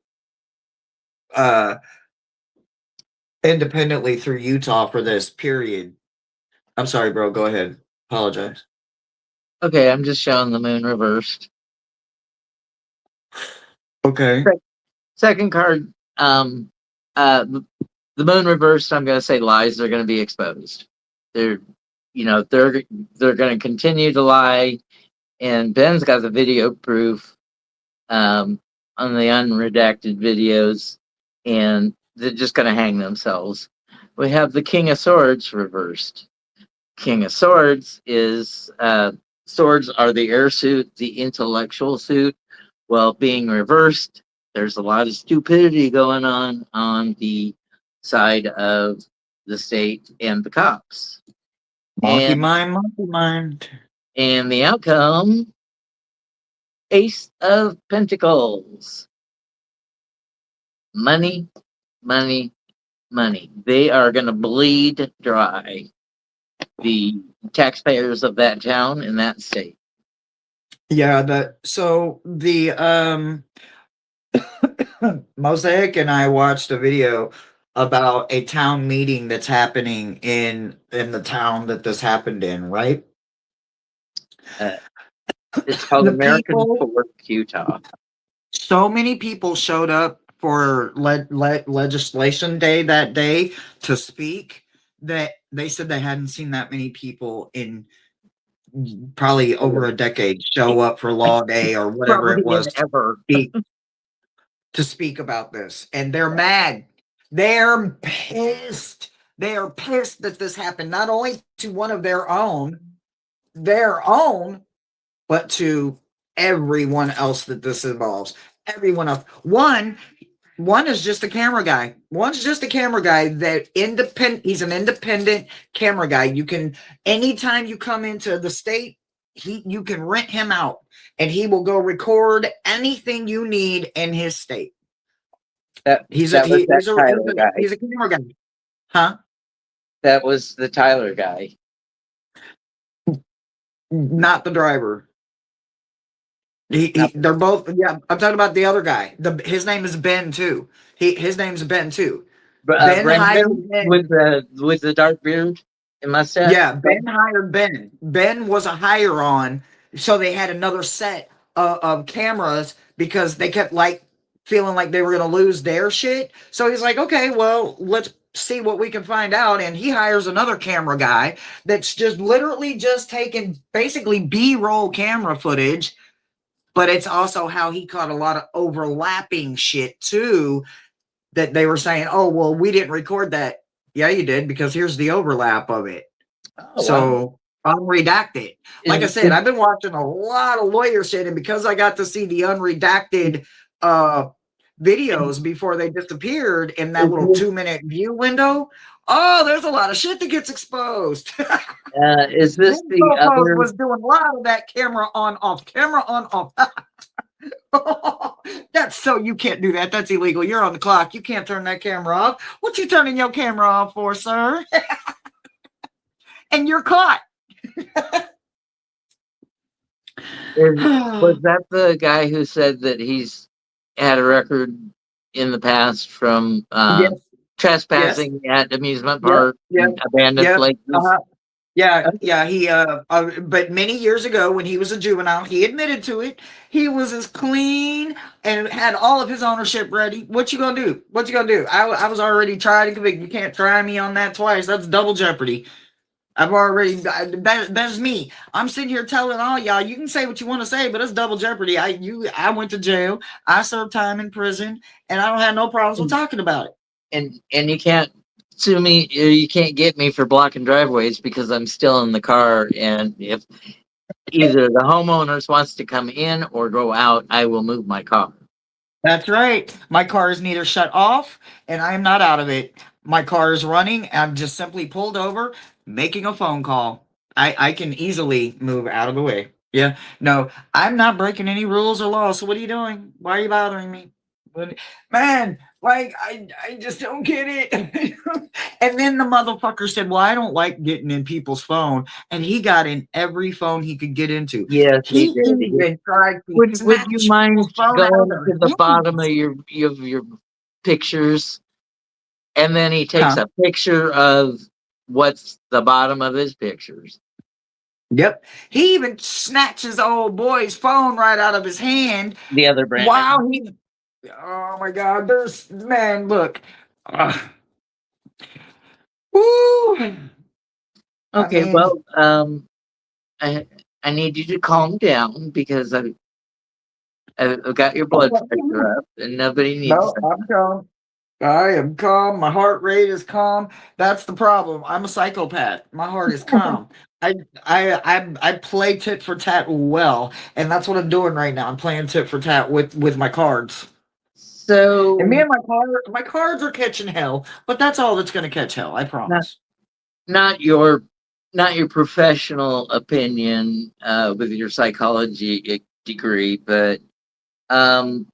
uh independently through Utah for this period. I'm sorry, bro. Go ahead. Apologize. Okay, I'm just showing the moon reversed. Okay. Second card, the moon reversed. I'm going to say lies are going to be exposed. They're, they're going to continue to lie, and Ben's got the video proof on the unredacted videos, and they're just going to hang themselves. We have the King of Swords reversed. King of Swords is swords are the air suit, the intellectual suit. Well, being reversed, there's a lot of stupidity going on the side of the state and the cops. Monkey mind, monkey mind. And the outcome, Ace of Pentacles. Money, money, money. They are going to bleed dry the taxpayers of that town and that state. Yeah, the Mosaic and I watched a video about a town meeting that's happening in the town that this happened in, right? Uh, it's called The American people, Fork, Utah. so many people showed up for legislation day that day to speak that they said they hadn't seen that many people in probably over a decade show up for law day or whatever Probably it in was ever. to speak about this, and they're mad. They're pissed. They are pissed that this happened not only to one of their own, but to everyone else that this involves. Everyone else. One is just a camera guy. One's just a camera guy that he's an independent camera guy. You can anytime you come into the state, you can rent him out and he will go record anything you need in his state. He's a Tyler guy. he's a camera guy. Huh? That was the Tyler guy. Not the driver. They're both. Yeah, I'm talking about the other guy. His name is Ben too. His name's Ben too. Brandon hired Ben. with the dark beard and mustache. Yeah, Ben hired Ben. Ben was a hire on, so they had another set of cameras because they kept like feeling like they were going to lose their shit. So he's like, okay, well, let's see what we can find out. And he hires another camera guy that's just literally just taking basically B-roll camera footage, but it's also how he caught a lot of overlapping shit too, that they were saying, oh, well, we didn't record that. Yeah, you did, because here's the overlap of it. Oh, So wow. unredacted. Like I said, I've been watching a lot of lawyer shit, and because I got to see the unredacted videos before they disappeared in that little 2-minute view window, oh, there's a lot of shit that gets exposed. Is this the other? Was doing a lot of that camera on off. That's so you can't do that. That's illegal. You're on the clock. You can't turn that camera off. What you turning your camera off for, sir? And you're caught. Was that the guy who said that he's had a record in the past from Yes. trespassing at amusement park and abandoned places? Yeah. He but many years ago when he was a juvenile, he admitted to it. He was as clean and had all of his ownership ready. What you gonna do? I was already tried and convicted. You can't try me on that twice. That's double jeopardy. I've already that's me. I'm sitting here telling all y'all, you can say what you want to say, but it's double jeopardy. I went to jail. I served time in prison, and I don't have no problems with talking about it. And you can't sue me. You can't get me for blocking driveways because I'm still in the car. And if either the homeowners wants to come in or go out, I will move my car. That's right. My car is neither shut off, and I am not out of it. My car is running. I'm just simply pulled over, making a phone call. I can easily move out of the way. Yeah. No, I'm not breaking any rules or laws. So what are you doing? Why are you bothering me? Man, like, I just don't get it. And then the motherfucker said, well, I don't like getting in people's phone. And he got in every phone he could get into. Yes, He did. even tried to Would snatch you mind people's phone going out of to their the hands. bottom of your pictures, and then he takes a picture of what's the bottom of his pictures? Yep. He even snatches old boy's phone right out of his hand. The other brand. Wow. Oh my God. Look. Woo. Okay, I mean, well, I need you to calm down because I've got your blood pressure up, and nobody needs no, that. I'm calm. I am calm. My heart rate is calm. That's the problem. I'm a psychopath. My heart is calm. I play tit for tat well, and that's what I'm doing right now. I'm playing tit for tat with my cards. So, And me and my cards are catching hell, but that's all that's going to catch hell. I promise. not your professional opinion with your psychology degree, but how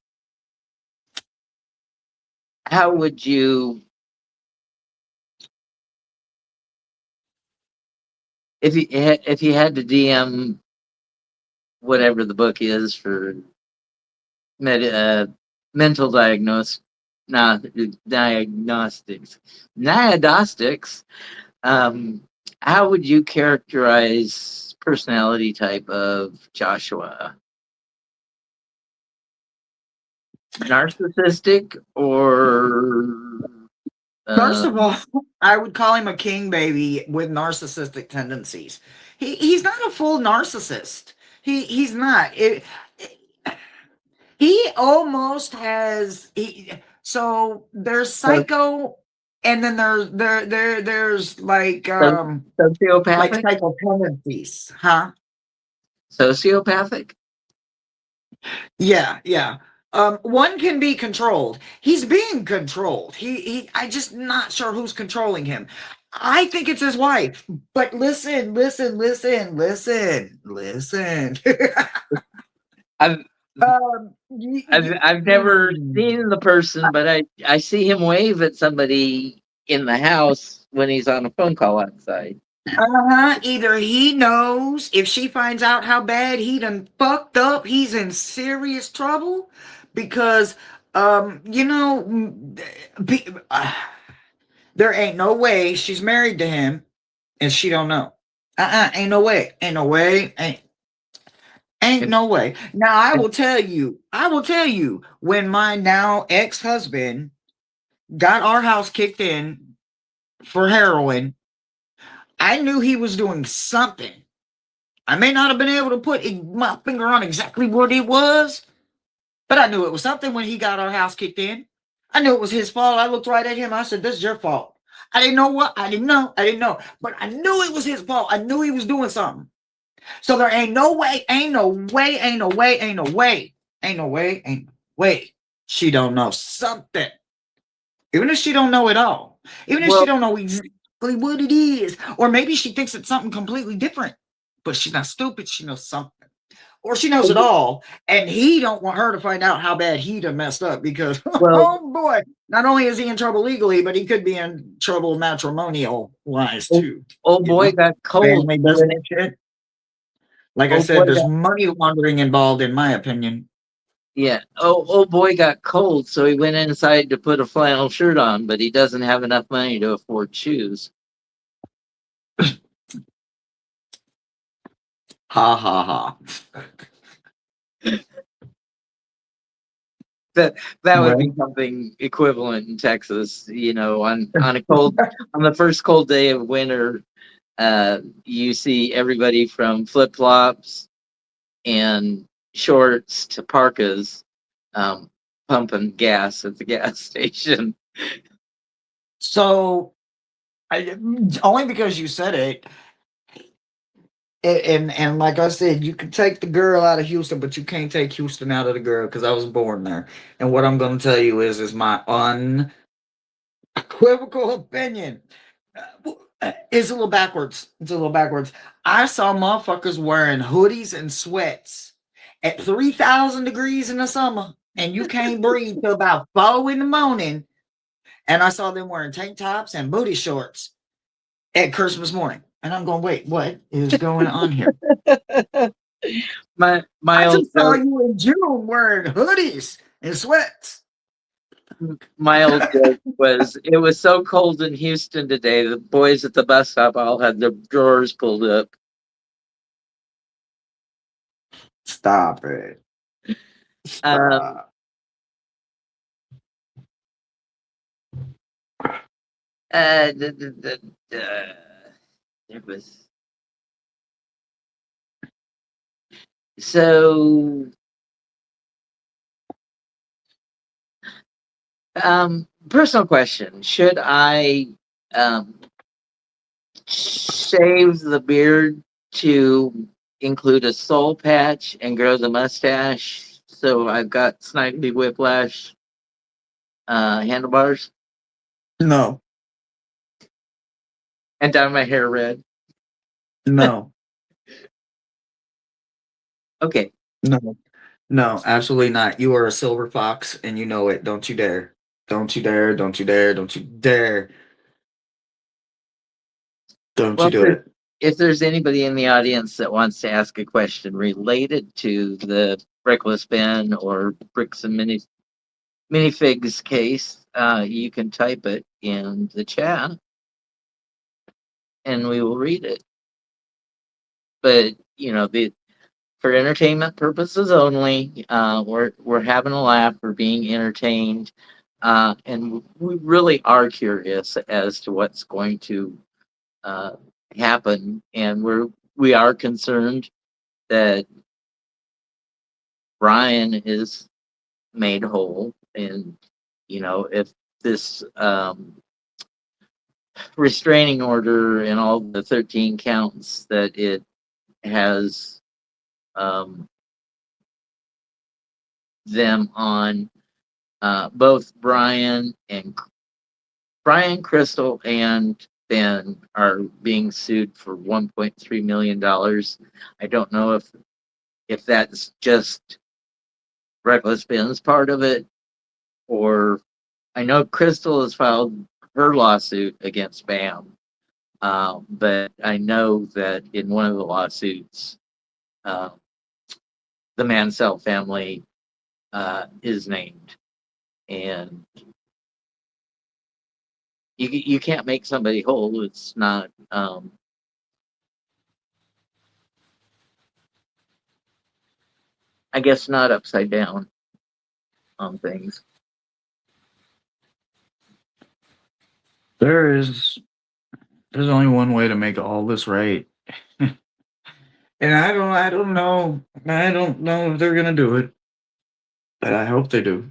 would you, if you had to DM whatever the book is for mental diagnostics, how would you characterize personality type of Joshua? Narcissistic or First of all, I would call him a king baby with narcissistic tendencies. He's not a full narcissist. He's not. He almost has. So there's psycho, and then there's like sociopathic, like psycho tendencies, huh? Sociopathic. Yeah. One can be controlled. He's being controlled. I just not sure who's controlling him. I think it's his wife. But listen. I've never seen the person, but I see him wave at somebody in the house when he's on a phone call outside. Either he knows if she finds out how bad he done fucked up, he's in serious trouble, because You know, there ain't no way she's married to him and she don't know. Ain't no way. Ain't no way. Ain't no way. Now I will tell you, when my now ex-husband got our house kicked in for heroin, I knew he was doing something. I may not have been able to put my finger on exactly what it was, but I knew it was something when he got our house kicked in. I knew it was his fault. I looked right at him. I said, "This is your fault." I didn't know what. I didn't know. I didn't know. But I knew it was his fault. I knew he was doing something. So there ain't no way, ain't no way, ain't no way, ain't no way, ain't no way, ain't no way. She don't know something. Even if she don't know it all. Even if she Well, don't know exactly what it is. Or maybe she thinks it's something completely different. But she's not stupid. She knows something. Or she knows it all, and he don't want her to find out how bad he done messed up because, well, oh boy, not only is he in trouble legally, but he could be in trouble matrimonial wise old, too. old You boy know, got cold. family business shit. Like I Old boy said, there's got money laundering involved, in my opinion. Yeah. Oh, old boy got cold, so he went inside to put a flannel shirt on, but he doesn't have enough money to afford shoes. Ha ha ha. That would be Well, something equivalent in Texas, on a cold on the first cold day of winter. You see everybody from flip flops and shorts to parkas, um, pumping gas at the gas station. so only because you said it, and like I said, you can take the girl out of Houston, but you can't take Houston out of the girl because I was born there. And what I'm going to tell you is my unequivocal opinion. It's a little backwards. It's a little backwards. I saw motherfuckers wearing hoodies and sweats at 3,000 degrees in the summer, and you can't breathe till about 4 in the morning. And I saw them wearing tank tops and booty shorts at Christmas morning. And I'm going, wait, what is going on here? My I old just saw you in June wearing hoodies and sweats. my old joke was, it was so cold in Houston today, the boys at the bus stop all had their drawers pulled up. Stop it. Um, Stop. uh, the, the, it was so. Personal question: should I um, shave the beard to include a soul patch and grow the mustache so I've got Snidely Whiplash handlebars No, and dye my hair red? no, Okay. no, no, absolutely not. You are a silver fox and you know it. Don't you dare. Don't you dare. Don't you dare. Don't you dare. Don't Well, you do it. if there's anybody in the audience that wants to ask a question related to the Reckless Ben or Bricks and Minifigs case, you can type it in the chat and we will read it. But for entertainment purposes only, we're having a laugh, we're being entertained, and we really are curious as to what's going to uh, happen, and we are concerned that Brian is made whole, and if this restraining order and all the 13 counts that it has um, them on, both Crystal, and Ben are being sued for $1.3 million. I don't know if that's just Reckless Ben's part of it, or I know Crystal has filed her lawsuit against Bam, but I know that in one of the lawsuits, uh, the Mansell family is named. and you can't make somebody whole. It's not. I guess not upside down on things. There's only one way to make all this right. And I don't know if they're gonna do it. But I hope they do.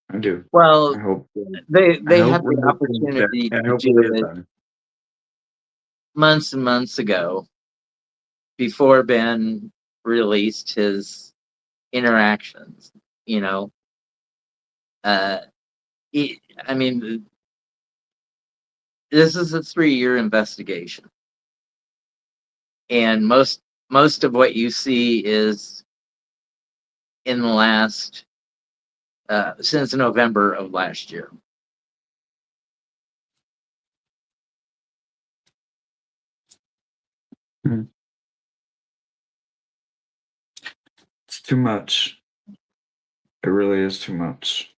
I do. I Well, hope they had the opportunity I to hope do it is it done. months and months ago, before Ben released his interactions. You know, uh, I mean, this is a 3-year investigation, and most of what you see is in the last since November of last year. It's too much. It really is too much.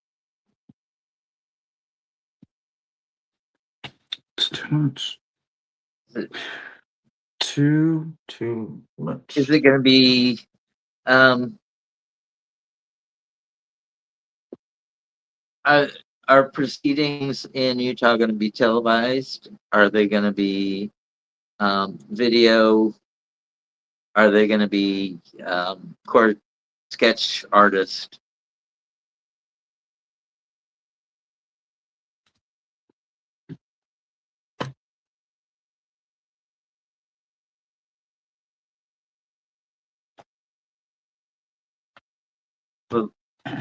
It's too much. Too much. Is it going to be? Are proceedings in Utah going to be televised? Are they going to be video? Are they going to be court sketch artist?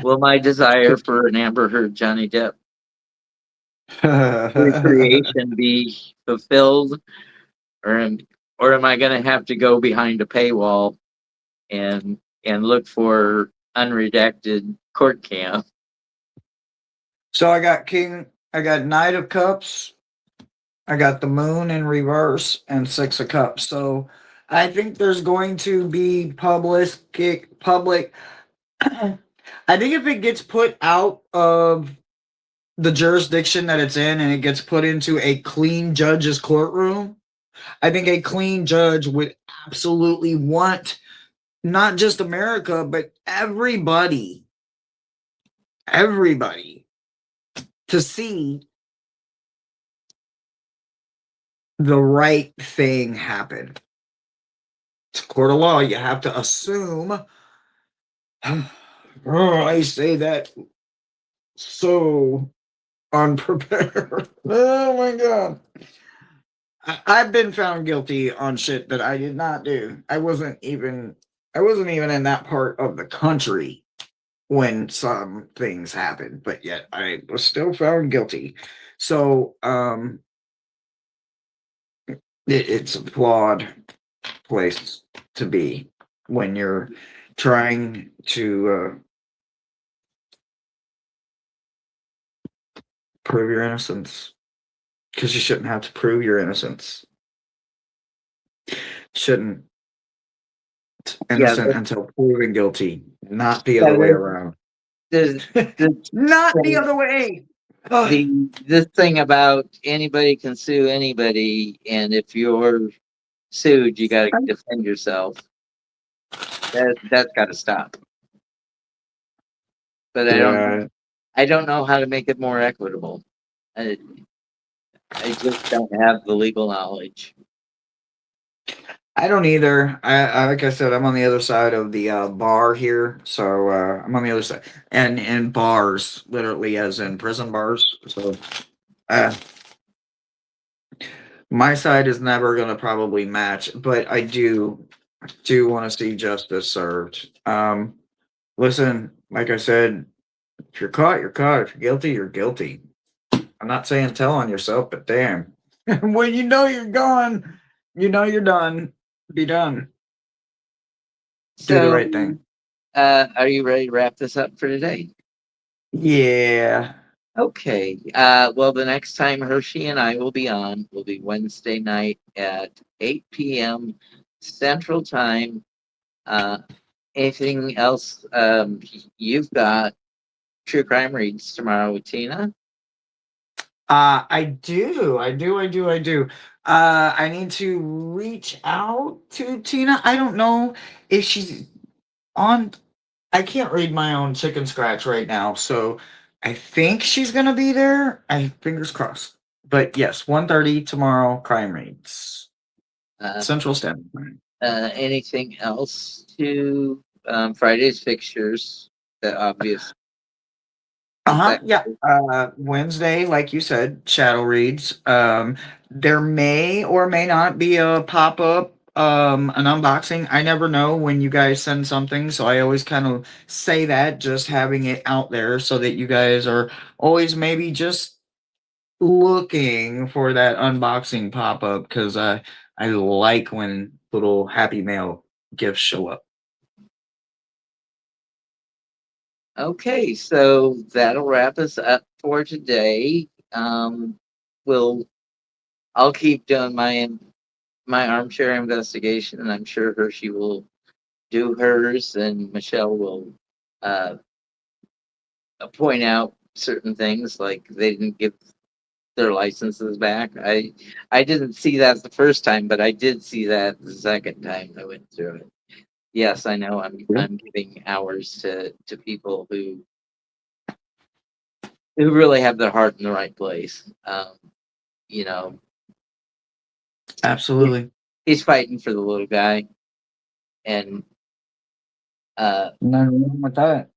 Will my desire for an Amber Heard Johnny Depp recreation be fulfilled, or am I going to have to go behind a paywall and look for unredacted court cam? So I got Knight of Cups, I got the Moon in reverse, and Six of Cups. So I think there's going to be public. I think if it gets put out of the jurisdiction that it's in and it gets put into a clean judge's courtroom, I think a clean judge would absolutely want not just America, but everybody to see the right thing happen. It's a court of law. You have to assume. Oh, I say that so unprepared. Oh my god. I've been found guilty on shit that I did not do. I wasn't even in that part of the country when some things happened, but yet I was still found guilty. So it's a flawed place to be when you're trying to prove your innocence, because you shouldn't have to prove your innocence. Shouldn't. It's innocent until proven guilty, not the other way around. Not the other way. This thing about anybody can sue anybody, and if you're sued, you got to defend yourself. That's got to stop. But I don't know how to make it more equitable. I just don't have the legal knowledge. I don't either. I like I said, I'm on the other side of the bar here, so I'm on the other side, and in bars, literally, as in prison bars. So, my side is never going to probably match, but I do want to see justice served. Listen, like I said, if you're caught, you're caught. If you're guilty, you're guilty. I'm not saying tell on yourself, but damn, when you know you're gone, you know you're done. Be done. Do the right thing. Are you ready to wrap this up for today? Yeah. Okay. Well, the next time Hershey and I will be on will be Wednesday night at 8 p.m. Central Time. Anything else you've got True Crime Reads tomorrow with Tina? I do. I need to reach out to Tina. I don't know if she's on. I can't read my own chicken scratch right now, so I think she's gonna be there. I fingers crossed. But yes, 1:30 tomorrow. Crime Reads Uh, Central Standard Time. Anything else to Friday's fixtures? The obvious. Yeah. Wednesday, like you said, Shadow Reads. There may or may not be a pop up, an unboxing. I never know when you guys send something, so I always kind of say that, just having it out there so that you guys are always maybe just looking for that unboxing pop up, because I like when little happy mail gifts show up. Okay, so that'll wrap us up for today. We'll I'll keep doing my armchair investigation, and I'm sure Hershey will do hers, and Michelle will uh, point out certain things like they didn't give their licenses back. I didn't see that the first time, but I did see that the second time I went through it. Yes, I know. I'm giving hours to people who really have their heart in the right place. You know, Absolutely. he's fighting for the little guy, and Nothing wrong with that.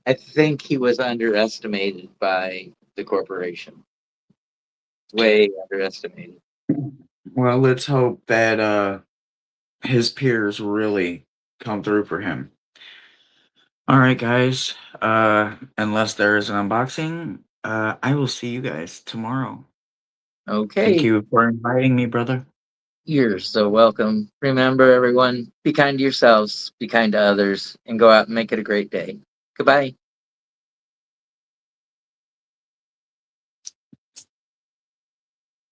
I think he was underestimated by the corporation. Way underestimated. Well, let's hope that his peers really come through for him. All right, guys. Unless there is an unboxing, I will see you guys tomorrow. Okay. Thank you for inviting me, brother. You're so welcome. Remember, everyone, be kind to yourselves, be kind to others, and go out and make it a great day. Goodbye.